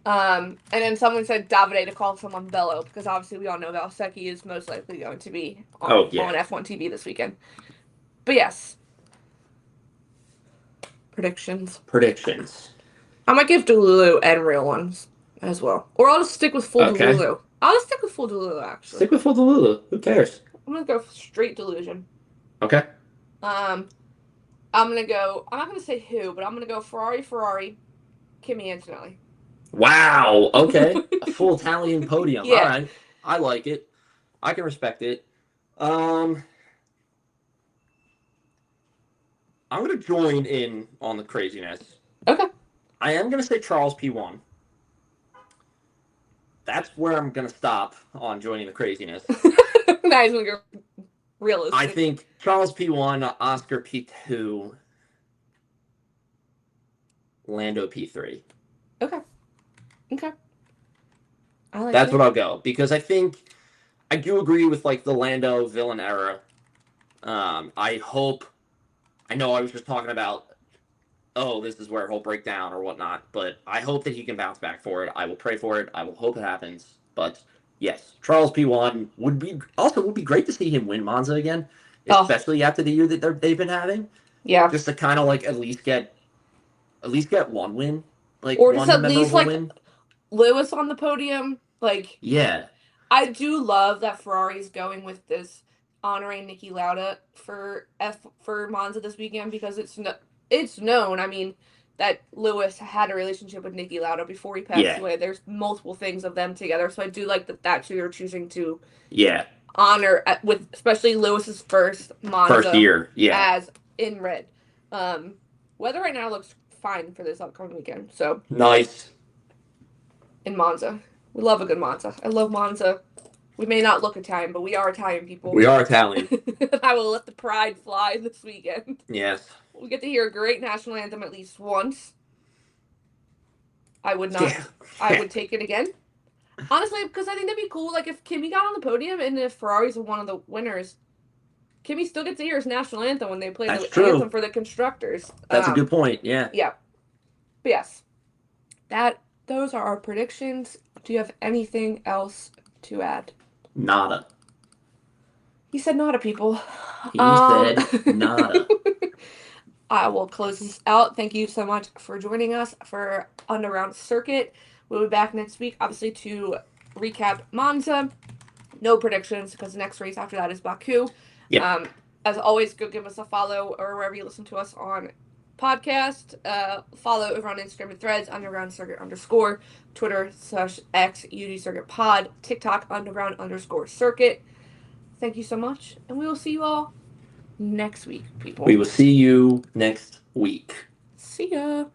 S3: And then someone said Davide to call someone Bello, because obviously we all know Valsecchi is most likely going to be on F1 TV this weekend. But yes. Predictions. I might give Delulu and real ones as well. Or I'll just stick with full Delulu. I'll just stick with full Delulu, actually.
S4: Stick with full Delulu. Who cares?
S3: I'm going to go straight delusion.
S4: Okay.
S3: I'm not going to say who, but I'm going to go Ferrari, Kimi Antonelli.
S4: Wow. Okay. A full Italian podium.
S3: Yeah.
S4: All right. I like it. I can respect it. I'm going to join in on the craziness.
S3: Okay.
S4: I am going to say Charles P1. That's where I'm going to stop on joining the craziness.
S3: Nice. Going to go realistic.
S4: I think Charles P1, Oscar P2, Lando P3.
S3: Okay.
S4: That's what I'll go, because I do agree with the Lando villain era. I know I was just talking about, this is where he'll break down or whatnot, but I hope that he can bounce back for it. I will pray for it. I will hope it happens. But yes, Charles P1 would be great to see him win Monza again, especially after the year that they've been having.
S3: Yeah.
S4: Just to kind of at least get one win,
S3: or just
S4: one
S3: at least
S4: win.
S3: Lewis on the podium,
S4: Yeah.
S3: I do love that Ferrari's going with this honoring Niki Lauda for Monza this weekend, because it's known. I mean, that Lewis had a relationship with Niki Lauda before he passed away. There's multiple things of them together, so I do like that's who you're choosing to honor with, especially Lewis's first Monza
S4: year,
S3: as in red. Weather right now looks fine for this upcoming weekend. So
S4: nice.
S3: In Monza, we love a good Monza. I love Monza. We may not look Italian, but we are Italian people.
S4: We are Italian.
S3: I will let the pride fly this weekend.
S4: Yes.
S3: We get to hear a great national anthem at least once. I would not. Yeah. I would take it again. Honestly, because I think that'd be cool. If Kimi got on the podium and if Ferrari's one of the winners, Kimi still gets to hear his national anthem when they play the anthem for the constructors.
S4: That's a good point. Yeah.
S3: Yeah. But yes, those are our predictions. Do you have anything else to add?
S4: Nada.
S3: He said nada, people.
S4: He said nada.
S3: I will close this out. Thank you so much for joining us for Underground Circuit. We'll be back next week, obviously, to recap Monza. No predictions, because the next race after that is Baku.
S4: Yep.
S3: As always, go give us a follow or wherever you listen to us on podcast. Follow over on Instagram and Threads, undergroundcircuit_, Twitter/X, UDCircuitPod, TikTok, underground_circuit. Thank you so much, and we will see you all next week, people.
S4: We will see you next week.
S3: See ya.